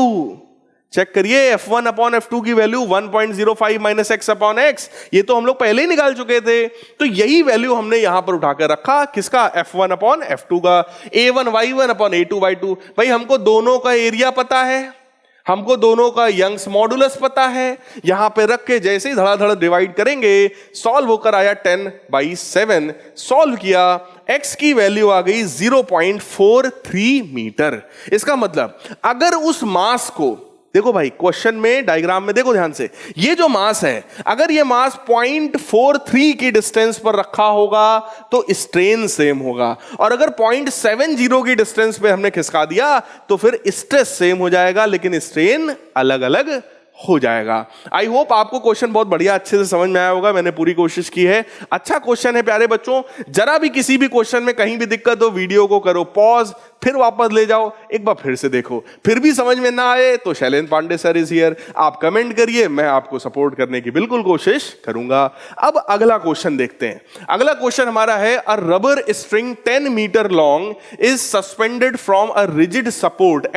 चेक करिए, F1 अपॉन F2 की value 1.05 minus x upon x, ये तो हम लोग पहले ही निकाल चुके थे। तो यही वैल्यू हमने यहां पर उठाकर रखा, किसका, F1 अपॉन F2 का। A1 Y1 upon A2 Y2, भाई हमको दोनों का एरिया पता है, हमको दोनों का यंग्स मॉडुलस पता है, यहां पे रख के जैसे ही धड़ाधड़ डिवाइड करेंगे सॉल्व होकर आया 10/7। सॉल्व किया, x की वैल्यू आ गई 0.43 मीटर। इसका मतलब अगर उस मास को देखो भाई क्वेश्चन में डायग्राम में देखो ध्यान से, ये जो मास है अगर ये मास 0.43 की डिस्टेंस पर रखा होगा तो स्ट्रेन सेम होगा, और अगर 0.70 की डिस्टेंस पे हमने खिसका दिया तो फिर स्ट्रेस सेम हो जाएगा लेकिन स्ट्रेन अलग अलग हो जाएगा। आई होप आपको क्वेश्चन बहुत बढ़िया अच्छे से समझ में आया होगा, मैंने पूरी कोशिश की है। अच्छा क्वेश्चन है प्यारे बच्चों, जरा भी किसी भी क्वेश्चन में कहीं भी दिक्कत हो वीडियो को करो पॉज, फिर वापस ले जाओ, एक बार फिर से देखो, फिर भी समझ में ना आए तो Shailendra Pande sir is here, आप कमेंट करिए, मैं आपको सपोर्ट करने की बिल्कुल कोशिश करूंगा। अब अगला क्वेश्चन देखते हैं। अगला क्वेश्चन हमारा है, a rubber string 10 metre long is suspended from a rigid support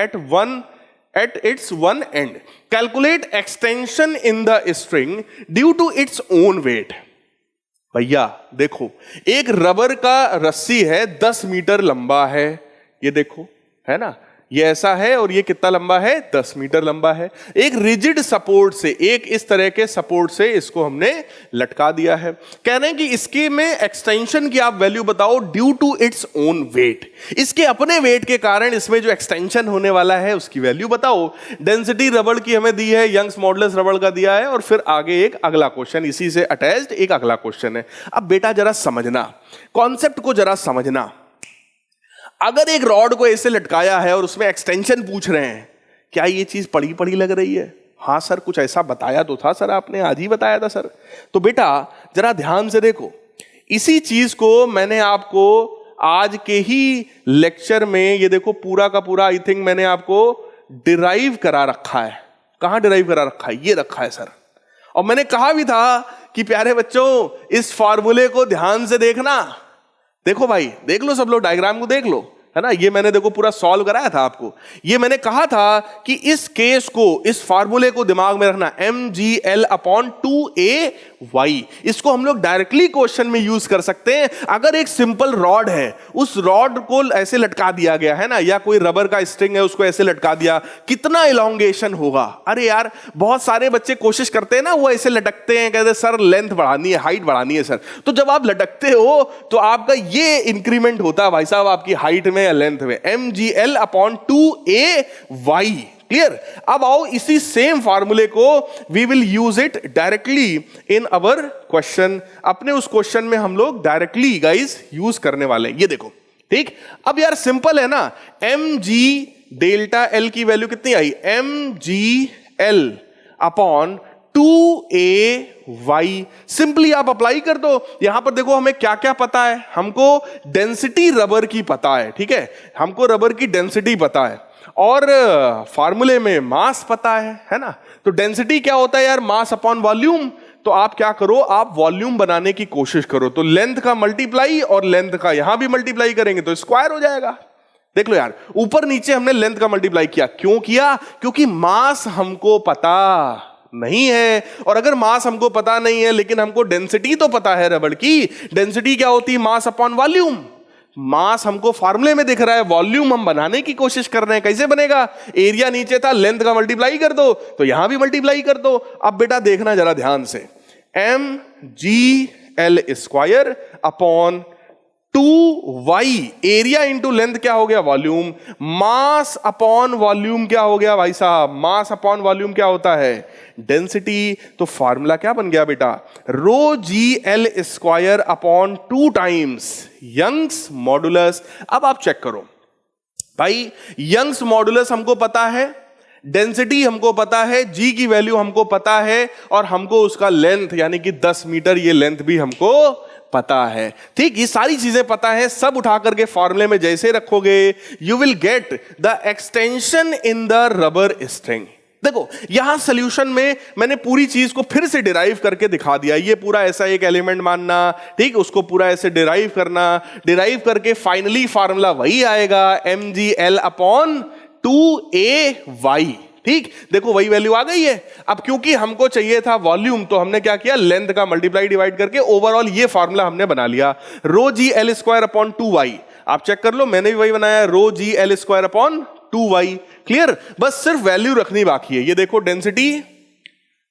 at its one end. Calculate extension in the string due to its own weight. भैया देखो एक रबर का रस्सी है 10 मीटर लंबा है, ये देखो, है ना, ये ऐसा है और ये कितना लंबा है, 10 मीटर लंबा है। एक रिजिड सपोर्ट से, एक इस तरह के सपोर्ट से इसको हमने लटका दिया है। कह रहे हैं कि इसके में एक्सटेंशन की आप वैल्यू बताओ due to its own weight, इसके अपने वेट के कारण इसमें जो एक्सटेंशन होने वाला है उसकी वैल्यू बताओ। डेंसिटी रबड़ की हमें दी है, यंग्स मॉडुलस रबड़ का दिया है, और फिर आगे एक अगला क्वेश्चन इसी से अटैच्ड एक अगला क्वेश्चन है। अब बेटा जरा समझना, कॉन्सेप्ट को जरा समझना। अगर एक रॉड को ऐसे लटकाया है और उसमें एक्सटेंशन पूछ रहे हैं, क्या ये चीज पड़ी पड़ी लग रही है? हाँ सर, कुछ ऐसा बताया तो था सर, आपने आज ही बताया था सर। तो बेटा जरा ध्यान से देखो, इसी चीज को मैंने आपको आज के ही लेक्चर में, ये देखो पूरा का पूरा आई थिंक मैंने आपको डिराइव करा रखा है। कहां डिराइव करा रखा है? ये रखा है सर। और मैंने कहा भी था कि प्यारे बच्चों इस फॉर्मूले को ध्यान से देखना। देखो भाई, देख लो सब लोग, डायग्राम को देख लो, है ना। ये मैंने देखो पूरा सॉल्व कराया था आपको। ये मैंने कहा था कि इस केस को, इस फार्मूले को दिमाग में रखना, mgl/2ay। इसको हम लोग डायरेक्टली क्वेश्चन में यूज कर सकते हैं। अगर एक सिंपल रॉड है, उस रॉड को ऐसे लटका दिया गया है ना, या कोई रबर का स्ट्रिंग है उसको ऐसे लटका दिया, कितना इलॉन्गेशन होगा? अरे यार, बहुत सारे बच्चे कोशिश करते हैं ना, वो ऐसे लटकते हैं, कहते हैं सर लेंथ बढ़ानी है, हाइट बढ़ानी है सर। तो जब आप लटकते हो तो आपका ये इंक्रीमेंट होता है भाई साहब आपकी हाइट में या लेंथ में, mgl/2ay। क्लियर? अब आओ इसी सेम फार्मूले को we will use it directly in our question. अपने उस क्वेश्चन में हम लोग डायरेक्टली गाइस यूज करने वाले हैं। ये देखो, ठीक। अब यार सिंपल है ना, mg∆L की वैल्यू कितनी आई? mgl/2ay। सिंपली आप अप्लाई कर दो। यहां पर देखो हमें क्या क्या पता है, हमको डेंसिटी रबर की पता है, ठीक है, हमको रबर की डेंसिटी पता है, और फार्मूले में मास पता है ना। तो डेंसिटी क्या होता है यार? Mass upon volume. तो आप क्या करो, आप वॉल्यूम बनाने की कोशिश करो, तो लेंथ का मल्टीप्लाई और लेंथ का यहां भी मल्टीप्लाई करेंगे तो स्क्वायर हो जाएगा। देख लो यार, ऊपर नीचे हमने लेंथ का मल्टीप्लाई किया, क्यों किया? क्योंकि मास हमको पता नहीं है। और अगर मास हमको पता नहीं है लेकिन हमको डेंसिटी तो पता है रबड़ की, डेंसिटी क्या होती है? Mass upon volume. मास हमको फार्मूले में दिख रहा है, वॉल्यूम हम बनाने की कोशिश कर रहे हैं। कैसे बनेगा? एरिया नीचे था, लेंथ का मल्टीप्लाई कर दो, तो यहां भी मल्टीप्लाई कर दो। अब बेटा देखना जरा ध्यान से, mgl/2y, एरिया इंटू लेंथ क्या हो गया? वॉल्यूम। मास अपॉन वॉल्यूम क्या हो गया भाई साहब? मास अपॉन वॉल्यूम क्या होता है? डेंसिटी। तो फार्मूला क्या बन गया बेटा? ρgl² 2 Young's modulus. अब आप चेक करो भाई, यंग्स मॉडुलस हमको पता है, डेंसिटी हमको पता है, जी की वैल्यू हमको पता है, और हमको उसका लेंथ यानी कि 10 मीटर ये लेंथ भी हमको पता है। ठीक, ये सारी चीजें पता है। सब उठा करके फॉर्मूले में जैसे रखोगे, you will get the extension in the rubber string. देखो यहां सॉल्यूशन में मैंने पूरी चीज को फिर से डिराइव करके दिखा दिया। ये पूरा ऐसा एक एलिमेंट मानना, ठीक, उसको पूरा ऐसे डिराइव करना, डिराइव करके फाइनली फार्मूला वही आएगा, mgl/2ay। ठीक, देखो वही वैल्यू आ गई है। अब क्योंकि हमको चाहिए था वॉल्यूम, तो हमने क्या किया? लेंथ का मल्टीप्लाई डिवाइड करके ओवरऑल ये फार्मूला हमने बना लिया, ρgl²/2y। आप चेक कर लो, मैंने भी वही बनाया, ρgl²/2y। क्लियर? बस सिर्फ वैल्यू रखनी बाकी है। ये देखो डेंसिटी,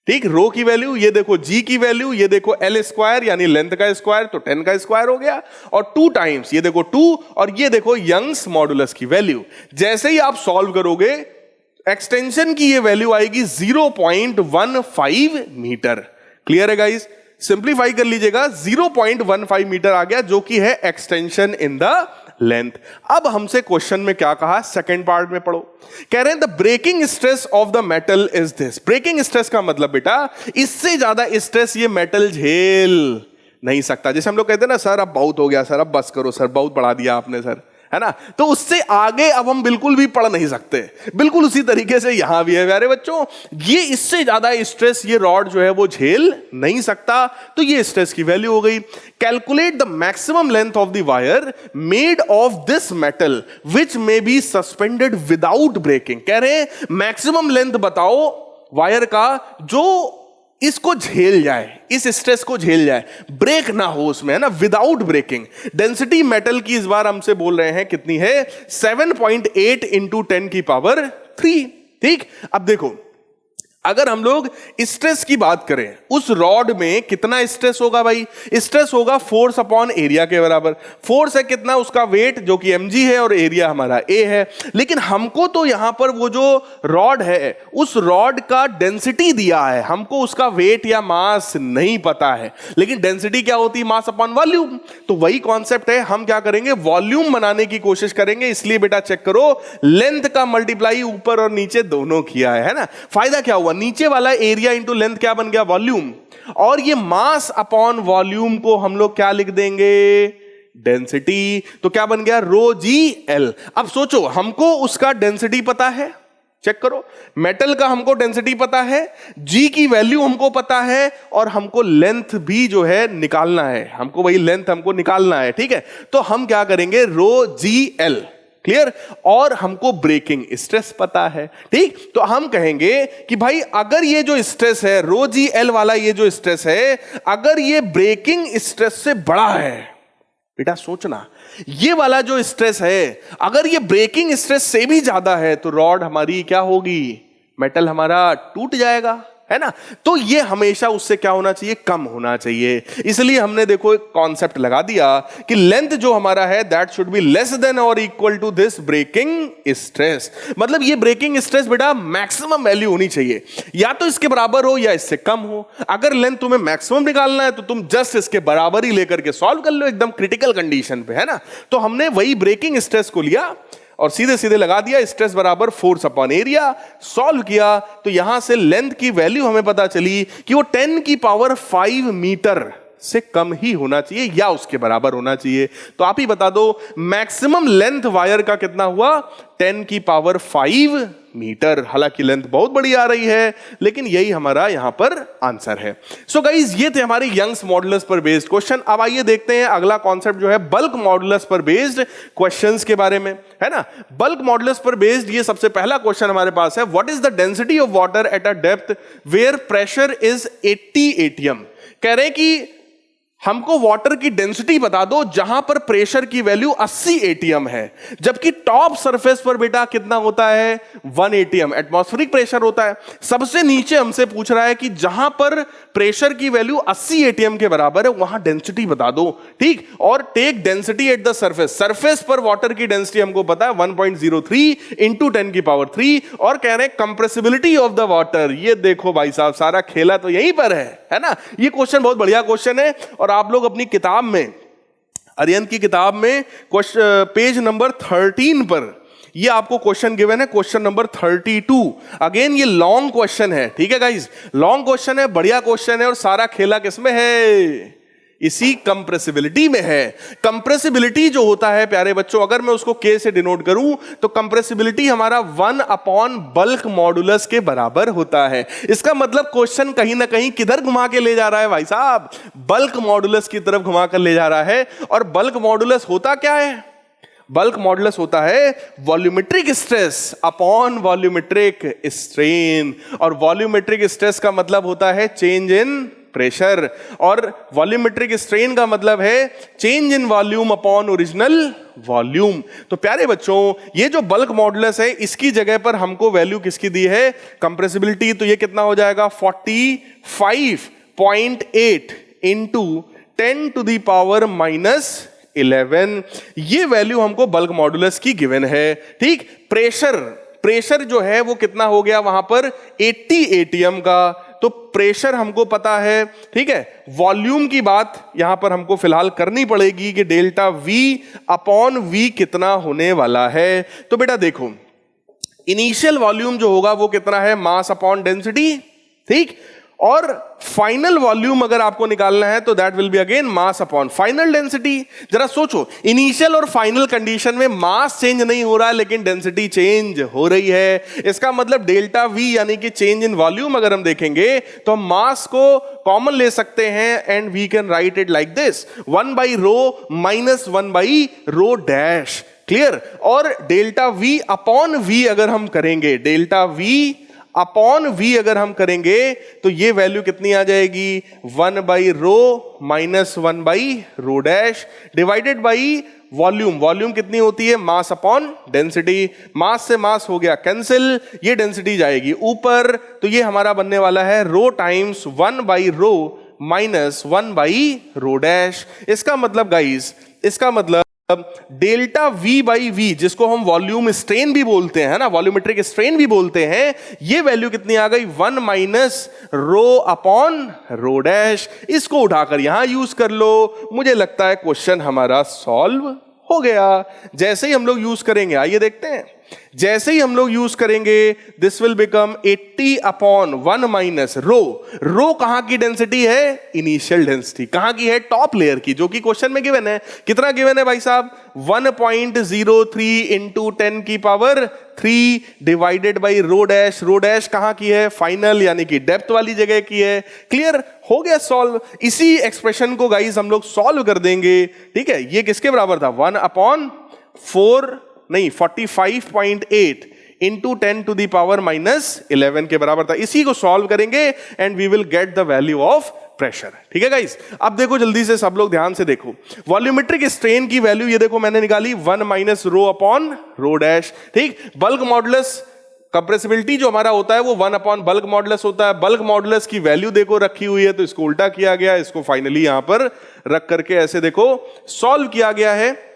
ठीक, रो की वैल्यू, ये देखो जी की वैल्यू, ये देखो L² यानी लेंथ का स्क्वायर, तो 10 का स्क्वायर हो गया, और 2 टाइम्स ये देखो 2, और ये देखो यंग्स मॉडुलस की वैल्यू। जैसे ही आप सॉल्व करोगे, एक्सटेंशन की ये वैल्यू आएगी 0.15 मीटर। क्लियर है गाइस? सिंप्लीफाई कर लीजिएगा, 0.15 मीटर आ गया, जो कि है एक्सटेंशन इन द लेंथ। अब हमसे क्वेश्चन में क्या कहा, सेकंड पार्ट में पढ़ो। कह रहे हैं the breaking stress of the metal is this. Breaking stress का मतलब बेटा, इससे ज्यादा स्ट्रेस ये मेटल झेल नहीं सकता। जैसे हम लोग कहते हैं ना, सर अब बहुत हो गया सर, अब बस करो सर, बहुत बढ़ा दिया आपने सर, है ना। तो उससे आगे अब हम बिल्कुल भी पढ़ नहीं सकते। बिल्कुल उसी तरीके से यहां भी है प्यारे बच्चों, ये इससे ज्यादा स्ट्रेस ये रॉड जो है वो झेल नहीं सकता। तो ये स्ट्रेस की वैल्यू हो गई। Calculate the maximum length of the wire made of this metal which may be suspended without breaking. कह रहे हैं मैक्सिमम लेंथ बताओ वायर का जो इसको झेल जाए, इस स्ट्रेस को झेल जाए, ब्रेक ना हो उसमें, है ना, विदाउट ब्रेकिंग। डेंसिटी मेटल की इस बार हमसे बोल रहे हैं कितनी है, 7.8 इंटू 10 की पावर 3। ठीक, अब देखो अगर हम लोग स्ट्रेस की बात करें, उस रॉड में कितना स्ट्रेस होगा भाई, स्ट्रेस होगा फोर्स अपॉन एरिया के बराबर। फोर्स है कितना, उसका वेट जो कि mg है और एरिया हमारा a है। लेकिन हमको तो यहां पर वो जो रॉड है उस रॉड का डेंसिटी दिया है, हमको उसका वेट या मास नहीं पता है। लेकिन डेंसिटी क्या होती है, मास अपॉन वॉल्यूम। तो वही कॉन्सेप्ट है, हम क्या करेंगे, वॉल्यूम बनाने की कोशिश करेंगे। इसलिए बेटा चेक करो, लेंथ का मल्टीप्लाई ऊपर और नीचे दोनों किया है ना। फायदा क्या हुआ, नीचे वाला एरिया इंटू लेंथ क्या बन गया, वॉल्यूम, और ये मास अपॉन वॉल्यूम को हम लोग क्या लिख देंगे, डेंसिटी। तो क्या बन गया, रो जी एल। अब सोचो, हमको उसका डेंसिटी पता है, चेक करो, मेटल का हमको डेंसिटी पता है, जी की वैल्यू हमको पता है, और हमको लेंथ भी जो है निकालना है, हमको वही लेंथ हमको निकालना है। ठीक है, तो हम क्या करेंगे, रो जी एल, क्लियर, और हमको ब्रेकिंग स्ट्रेस पता है। ठीक, तो हम कहेंगे कि भाई अगर ये जो स्ट्रेस है, रो जी एल वाला ये जो स्ट्रेस है, अगर ये ब्रेकिंग स्ट्रेस से बड़ा है, बेटा सोचना, ये वाला जो स्ट्रेस है अगर ये ब्रेकिंग स्ट्रेस से भी ज्यादा है, तो रॉड हमारी क्या होगी, मेटल हमारा टूट जाएगा, है ना। तो ये हमेशा उससे क्या होना चाहिए, कम होना चाहिए। इसलिए हमने देखो एक कॉन्सेप्ट लगा दिया कि लेंथ जो हमारा है that should be less than और equal to this breaking stress. मतलब ये ब्रेकिंग स्ट्रेस बेटा मैक्सिमम वैल्यू होनी चाहिए, या तो इसके बराबर हो या इससे कम हो। अगर लेंथ तुम्हें मैक्सिमम निकालना है तो तुम जस्ट इसके बराबर ही लेकर के सॉल्व कर लो, एकदम क्रिटिकल कंडीशन पे, है ना। तो हमने वही ब्रेकिंग स्ट्रेस को लिया और सीधे सीधे लगा दिया, स्ट्रेस बराबर फोर्स अपॉन एरिया। सॉल्व किया तो यहां से लेंथ की वैल्यू हमें पता चली कि वो 10 की पावर 5 मीटर से कम ही होना चाहिए या उसके बराबर होना चाहिए। तो आप ही बता दो मैक्सिमम लेंथ वायर का कितना हुआ, 10 की पावर 5 मीटर। हालांकि लेंथ बहुत बड़ी आ रही है, लेकिन यही हमारा यहां पर आंसर है। सो गाइस, ये थे हमारे यंग्स मॉडुलस पर बेस्ड क्वेश्चन। अब आइए देखते हैं अगला कॉन्सेप्ट जो है बल्क मॉडुलस पर बेस्ड क्वेश्चंस के बारे में, है ना। बल्क मॉडुलस पर बेस्ड ये सबसे पहला क्वेश्चन हमारे पास है, what is the density of water at a depth where pressure is 80 atm। कह रहे हैं कि हमको वाटर की डेंसिटी बता दो जहां पर प्रेशर की वैल्यू 80 atm है, जबकि टॉप सरफेस पर बेटा कितना होता है, 1 atm एटमॉस्फेरिक प्रेशर होता है। सबसे नीचे हमसे पूछ रहा है कि जहां पर प्रेशर की वैल्यू 80 atm के बराबर है वहां डेंसिटी बता दो। ठीक, और take density at the surface. Surface पर वाटर की डेंसिटी हमको पता है 1.03 इंटू 10 की पावर 3, और कह रहे हैं कंप्रेसिबिलिटी ऑफ द वाटर। ये देखो भाई साहब, सारा खेला तो यहीं पर है ना। ये क्वेश्चन बहुत बढ़िया क्वेश्चन है, और आप लोग अपनी किताब में, अरिहंत की किताब में पेज नंबर 13 पर ये आपको क्वेश्चन गिवन है, क्वेश्चन नंबर 32। अगेन ये लॉन्ग क्वेश्चन है, ठीक है गाइस, लॉन्ग क्वेश्चन है, बढ़िया क्वेश्चन है, और सारा खेला किसमें है, इसी कंप्रेसिबिलिटी में है। कंप्रेसिबिलिटी जो होता है प्यारे बच्चों, अगर मैं उसको के से डिनोट करूं तो कंप्रेसिबिलिटी हमारा 1 अपॉन बल्क मॉडुलस के बराबर होता है। इसका मतलब क्वेश्चन कहीं ना कहीं किधर घुमा के ले जा रहा है भाई साहब, बल्क मॉडुलस की तरफ घुमा कर ले जा रहा है। और बल्क मॉडुलस होता क्या है, बल्क मॉडुलस होता है volumetric stress upon volumetric strain, और वॉल्यूमेट्रिक स्ट्रेस का मतलब होता है चेंज इन प्रेशर, और वॉल्यूमेट्रिक स्ट्रेन का मतलब है change in volume upon original volume. तो प्यारे बच्चों, ये जो बल्क मॉडुलस है इसकी जगह पर हमको वैल्यू किसकी दी है, कंप्रेसिबिलिटी। तो ये कितना हो जाएगा, 45.8 इंटू 10 टू द पावर -11। ये वैल्यू हमको बल्क मॉडुलस की गिवन है। ठीक, प्रेशर जो है वो कितना हो गया वहां पर 80 atm का, तो प्रेशर हमको पता है। ठीक है, वॉल्यूम की बात यहां पर हमको फिलहाल करनी पड़ेगी कि डेल्टा V अपॉन V कितना होने वाला है। तो बेटा देखो, इनिशियल वॉल्यूम जो होगा वो कितना है, मास अपॉन डेंसिटी। ठीक, और फाइनल वॉल्यूम अगर आपको निकालना है तो that will be again mass upon final density. जरा सोचो, इनिशियल और फाइनल कंडीशन में मास चेंज नहीं हो रहा है लेकिन डेंसिटी चेंज हो रही है। इसका मतलब डेल्टा V यानी कि चेंज इन वॉल्यूम अगर हम देखेंगे तो हम मास को कॉमन ले सकते हैं, and we can write it like this, 1/ρ minus 1/ρ dash. Clear, और डेल्टा V अपॉन V अगर हम करेंगे, डेल्टा V अपॉन v अगर हम करेंगे तो ये वैल्यू कितनी आ जाएगी, 1/ρ minus 1/ρ dash divided by volume. Volume कितनी होती है, मास अपॉन डेंसिटी। मास से मास हो गया कैंसिल, ये डेंसिटी जाएगी ऊपर, तो ये हमारा बनने वाला है ρ टाइम्स 1/ρ माइनस 1/ρ डैश। इसका मतलब गाइस, इसका मतलब डेल्टा V बाई वी, जिसको हम वॉल्यूम स्ट्रेन भी बोलते हैं ना, वॉल्यूमेट्रिक स्ट्रेन भी बोलते हैं, ये वैल्यू कितनी आ गई, 1 माइनस ρ अपॉन ρ डैश। इसको उठाकर यहां यूज कर लो, मुझे लगता है क्वेश्चन हमारा सॉल्व हो गया। जैसे ही हम लोग यूज करेंगे, आइए देखते हैं, जैसे ही हम लोग यूज करेंगे this will become 80 upon 1 minus ρ। ρ कहां की डेंसिटी है, इनिशियल डेंसिटी। कहां की है, टॉप लेयर की, जो कि क्वेश्चन में गिवन है। कितना गिवन है भाई साहब, 1.03 इंटू 10 की power 3 divided by ρ dash. ρ dash कहां की है, फाइनल यानी कि डेप्थ वाली जगह की है। क्लियर हो गया सॉल्व। इसी एक्सप्रेशन को गाइस हम लोग सॉल्व कर देंगे, ठीक है। ये किसके बराबर था, 1/45.8 into 10 to the power minus 11 के बराबर था। इसी को सॉल्व करेंगे and we will get the value of pressure. ठीक है गाइस, अब देखो जल्दी से सब लोग ध्यान से देखो, वॉल्यूमेट्रिक स्ट्रेन की वैल्यू ये देखो मैंने निकाली, 1 माइनस ρ अपॉन ρ डैश। ठीक, बल्क मॉडुलस कंप्रेसिबिलिटी जो हमारा होता है वो 1 अपॉन बल्क मॉडुलस होता है। बल्क मॉडुलस की वैल्यू देखो रखी हुई है, तो इसको उल्टा किया गया, इसको फाइनली यहां पर रख करके ऐसे देखो सॉल्व किया गया है।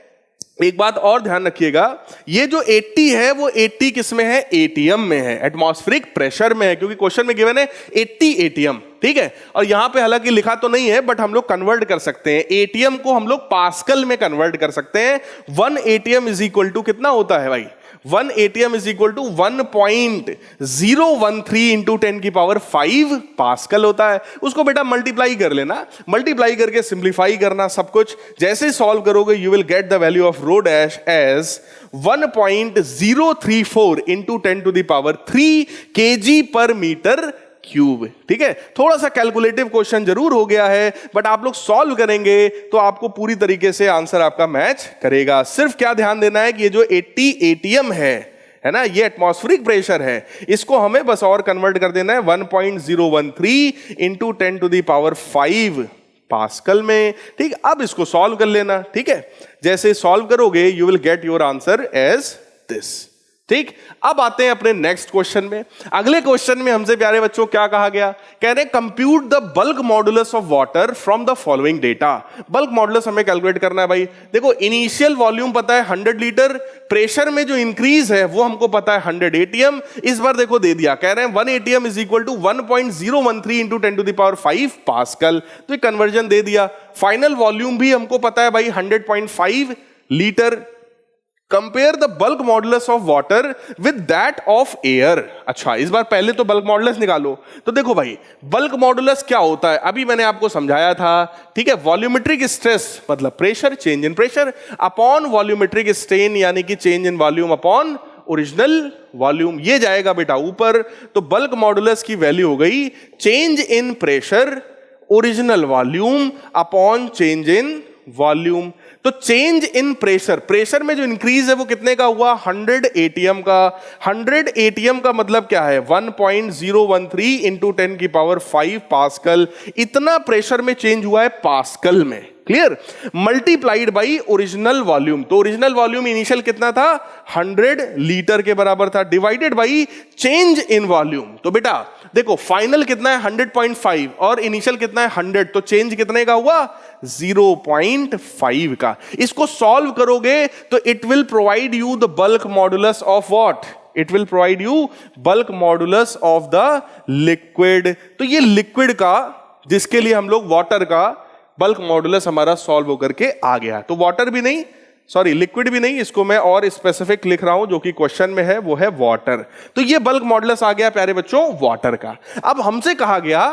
एक बात और ध्यान रखिएगा, ये जो 80 है वो 80 किस में है, एटीएम में है, एटमॉस्फेरिक प्रेशर में है, क्योंकि क्वेश्चन में गिवन है 80 एटीएम। ठीक है, और यहां पे हालांकि लिखा तो नहीं है, बट हम लोग कन्वर्ट कर सकते हैं, एटीएम को हम लोग पास्कल में कन्वर्ट कर सकते हैं। 1 एटीएम इज इक्वल टू कितना होता है भाई, 1 atm is equal to 1.013 into 10 की पावर 5 पास्कल होता है। उसको बेटा मल्टीप्लाई कर लेना, मल्टीप्लाई करके सिंप्लीफाई करना सब कुछ। जैसे सॉल्व करोगे you will get the value of ρ dash as 1.034 into 10 to the power 3 kg पर मीटर क्यूब। ठीक है, थोड़ा सा कैलकुलेटिव क्वेश्चन जरूर हो गया है, बट आप लोग सॉल्व करेंगे तो आपको पूरी तरीके से आंसर आपका मैच करेगा। सिर्फ क्या ध्यान देना है कि ये जो 80 एटीएम है ना, ये एटमॉस्फेरिक प्रेशर है, इसको हमें बस और कन्वर्ट कर देना है 1.013 into 10 to the power 5 pascal में। ठीक, अब इसको सॉल्व कर लेना। ठीक है, जैसे सॉल्व करोगे you will get your answer as this. ठीक, अब आते हैं अपने नेक्स्ट क्वेश्चन में। अगले क्वेश्चन में हमसे प्यारे बच्चों क्या कहा गया, कह रहे compute the bulk modulus of water from the following data. Bulk modulus हमें कैलकुलेट करना है भाई। देखो इनिशियल वॉल्यूम पता है 100 लीटर, प्रेशर में जो इंक्रीज है वो हमको पता है 100 एटीएम। इस बार देखो दे दिया, कह रहे हैं 1 atm is equal to 1.013 into 10 to the power 5 pascal, तो ये कन्वर्जन दे दिया। फाइनल वॉल्यूम भी हमको पता है भाई 100.5 litre. Compare the bulk modulus of water with that of air. अच्छा, इस बार पहले तो बल्क मॉडुलस निकालो। तो देखो भाई बल्क मॉडुलस क्या होता है, अभी मैंने आपको समझाया था। ठीक है, वॉल्यूमेट्रिक स्ट्रेस मतलब pressure, change in pressure upon volumetric strain यानी कि change in volume upon original volume, ये जाएगा बेटा ऊपर। तो बल्क मॉडुलस की वैल्यू हो गई change in pressure original volume upon change in volume. तो चेंज इन प्रेशर, प्रेशर में जो इंक्रीज है वो कितने का हुआ, 100 एटीएम का। 100 एटीएम का मतलब क्या है, 1.013 इंटू 10 की पावर 5 पास्कल। इतना प्रेशर में चेंज हुआ है पास्कल में। Clear, multiplied by original volume. तो ओरिजिनल वॉल्यूम इनिशियल कितना था, 100 लीटर के बराबर था, divided by change in volume. तो बेटा देखो फाइनल कितना है 100.5 और इनिशियल कितना है 100, तो चेंज कितने का हुआ, 0.5 का। इसको सॉल्व करोगे तो it will provide you the bulk modulus of what, it will provide you bulk modulus of the liquid. तो ये लिक्विड का, जिसके लिए हम लोग वाटर का बल्क मॉडुलस हमारा सॉल्व होकर के आ गया। तो वाटर भी नहीं, सॉरी लिक्विड भी नहीं, इसको मैं और स्पेसिफिक लिख रहा हूं जो कि क्वेश्चन में है, वो है वाटर। तो ये बल्क मॉडुलस आ गया प्यारे बच्चों वाटर का। अब हमसे कहा गया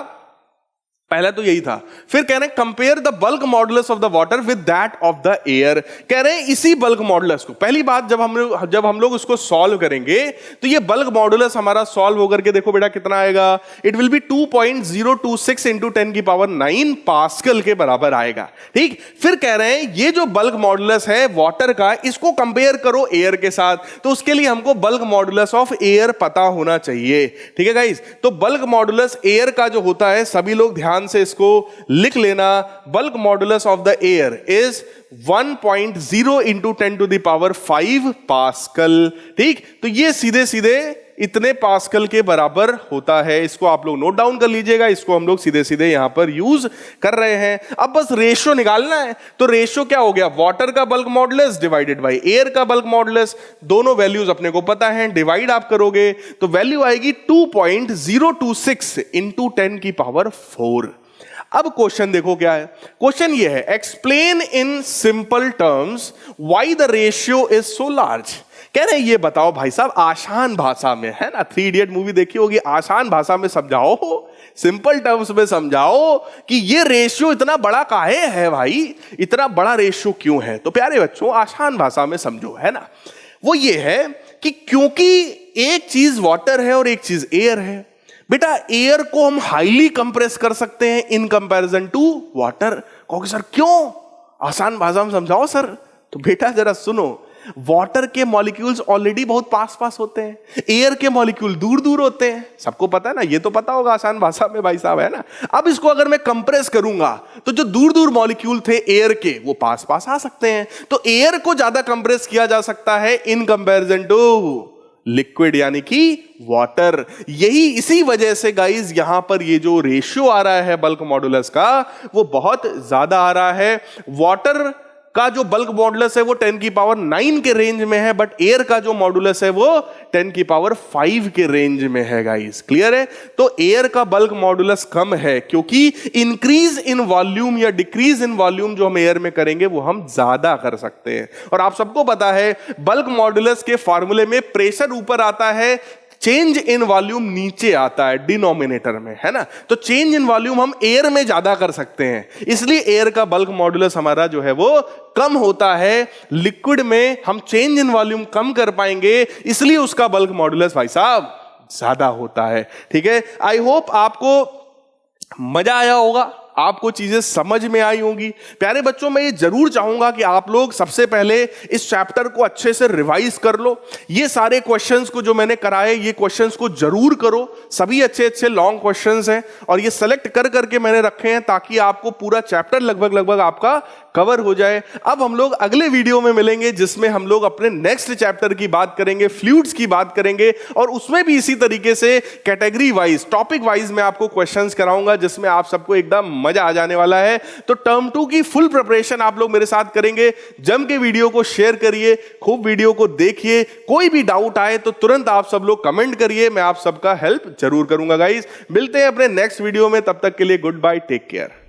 पहला तो यही था। फिर कह रहे हैं compare the bulk modulus of the water with that of the air. कह रहे हैं इसी बल्क मॉडुलस को, पहली बात जब हम लोग उसको सॉल्व करेंगे तो ये बल्क मॉडुलस हमारा सॉल्व होकर के देखो बेटा कितना आएगा, इट विल बी 2.026 इंटू 10 की पावर 9 पास्कल के बराबर आएगा। ठीक, फिर कह रहे हैं ये जो बल्क मॉडुलस है वाटर का, इसको कंपेयर करो एयर के साथ, तो उसके लिए हमको बल्क मॉडुलस ऑफ एयर पता होना चाहिए। ठीक है गाइस, तो बल्क मॉडुलस एयर का जो होता है, सभी लोग ध्यान से इसको लिख लेना, bulk modulus of the air is 1.0 into 10 to the power 5 pascal. ठीक, तो ये सीधे सीधे इतने पास्कल के बराबर होता है। इसको आप लोग नोट डाउन कर लीजिएगा, इसको हम लोग सीधे सीधे यहां पर यूज कर रहे हैं। अब बस रेशियो निकालना है, तो रेशियो क्या हो गया, वाटर का bulk modulus divided by air का बल्क मॉडुलस, दोनों वैल्यूज अपने को पता है, डिवाइड आप करोगे तो वैल्यू आएगी 2.026 इंटू 10 की पावर 4। अब क्वेश्चन देखो क्या है, क्वेश्चन ये है, explain in simple terms why the ratio is so large. कह रहे हैं ये बताओ भाई साहब आसान भाषा में, है ना, 3 इडियट मूवी देखी होगी, आसान भाषा में समझाओ, सिंपल टर्म्स में समझाओ कि ये रेशियो इतना बड़ा काहे है भाई, इतना बड़ा रेशियो क्यों है। तो प्यारे बच्चों आसान भाषा में समझो, है ना, वो ये है कि क्योंकि एक चीज वाटर है और एक चीज एयर है। बेटा एयर को हम हाईली कंप्रेस कर सकते हैं इन कंपैरिजन टू वाटर। कहोगे सर क्यों, आसान भाषा में समझाओ सर। तो बेटा जरा सुनो, वाटर के मॉलिक्यूल्स ऑलरेडी बहुत पास पास होते हैं, एयर के मॉलिक्यूल दूर दूर होते हैं, सबको पता है ना, ये तो पता होगा आसान भाषा में भाई साहब, है ना। अब इसको अगर मैं कंप्रेस करूंगा तो जो दूर दूर मॉलिक्यूल थे एयर के वो पास पास आ सकते हैं, तो एयर को ज्यादा कंप्रेस किया जा सकता है इन कंपैरिजन टू लिक्विड यानी कि वाटर। यही इसी वजह से गाइस यहां पर ये जो रेशियो आ रहा है बल्क मॉडुलस का वो बहुत ज्यादा आ रहा है। वाटर का जो बल्क मॉडुलस है वो 10 की पावर 9 के रेंज में है, बट एयर का जो मॉडुलस है वो 10 की पावर 5 के रेंज में है गाइस, क्लियर है। तो एयर का बल्क मॉडुलस कम है क्योंकि इंक्रीज इन वॉल्यूम या डिक्रीज इन वॉल्यूम जो हम एयर में करेंगे वो हम ज्यादा कर सकते हैं। और आप सबको पता है बल्क मॉडुलस के फॉर्मूले में प्रेशर ऊपर आता है, चेंज इन वॉल्यूम नीचे आता है डिनोमिनेटर में, है ना। तो चेंज इन वॉल्यूम हम एयर में ज्यादा कर सकते हैं, इसलिए एयर का बल्क मॉडुलस हमारा जो है वो कम होता है। लिक्विड में हम चेंज इन वॉल्यूम कम कर पाएंगे, इसलिए उसका बल्क मॉडुलस भाई साहब ज्यादा होता है। ठीक है, आई होप आपको मजा आया होगा, आपको चीजें समझ में आई होंगी। प्यारे बच्चों मैं ये जरूर चाहूंगा कि आप लोग सबसे पहले इस चैप्टर को अच्छे से रिवाइज कर लो। ये सारे क्वेश्चंस को जो मैंने कराए ये क्वेश्चंस को जरूर करो, सभी अच्छे अच्छे लॉन्ग क्वेश्चंस हैं और ये सेलेक्ट कर करके मैंने रखे हैं ताकि आपको पूरा चैप्टर लगभग आपका कवर हो जाए। अब हम लोग अगले वीडियो में मिलेंगे जिसमें हम लोग अपने नेक्स्ट चैप्टर की बात करेंगे, फ्लूइड्स की बात करेंगे, और उसमें भी इसी तरीके से कैटेगरी वाइज टॉपिक वाइज मैं आपको क्वेश्चंस कराऊंगा जिसमें आप सबको एकदम मजा आ जाने वाला है। तो टर्म 2 की फुल प्रिपरेशन आप लोग मेरे साथ करेंगे। जम के वीडियो को शेयर करिए, खूब वीडियो को देखिए, कोई भी डाउट आए तो तुरंत आप सब लोग कमेंट करिए, मैं आप सबका हेल्प जरूर करूंगा गाइस। मिलते हैं अपने नेक्स्ट वीडियो में, तब तक के लिए गुड बाय, टेक केयर।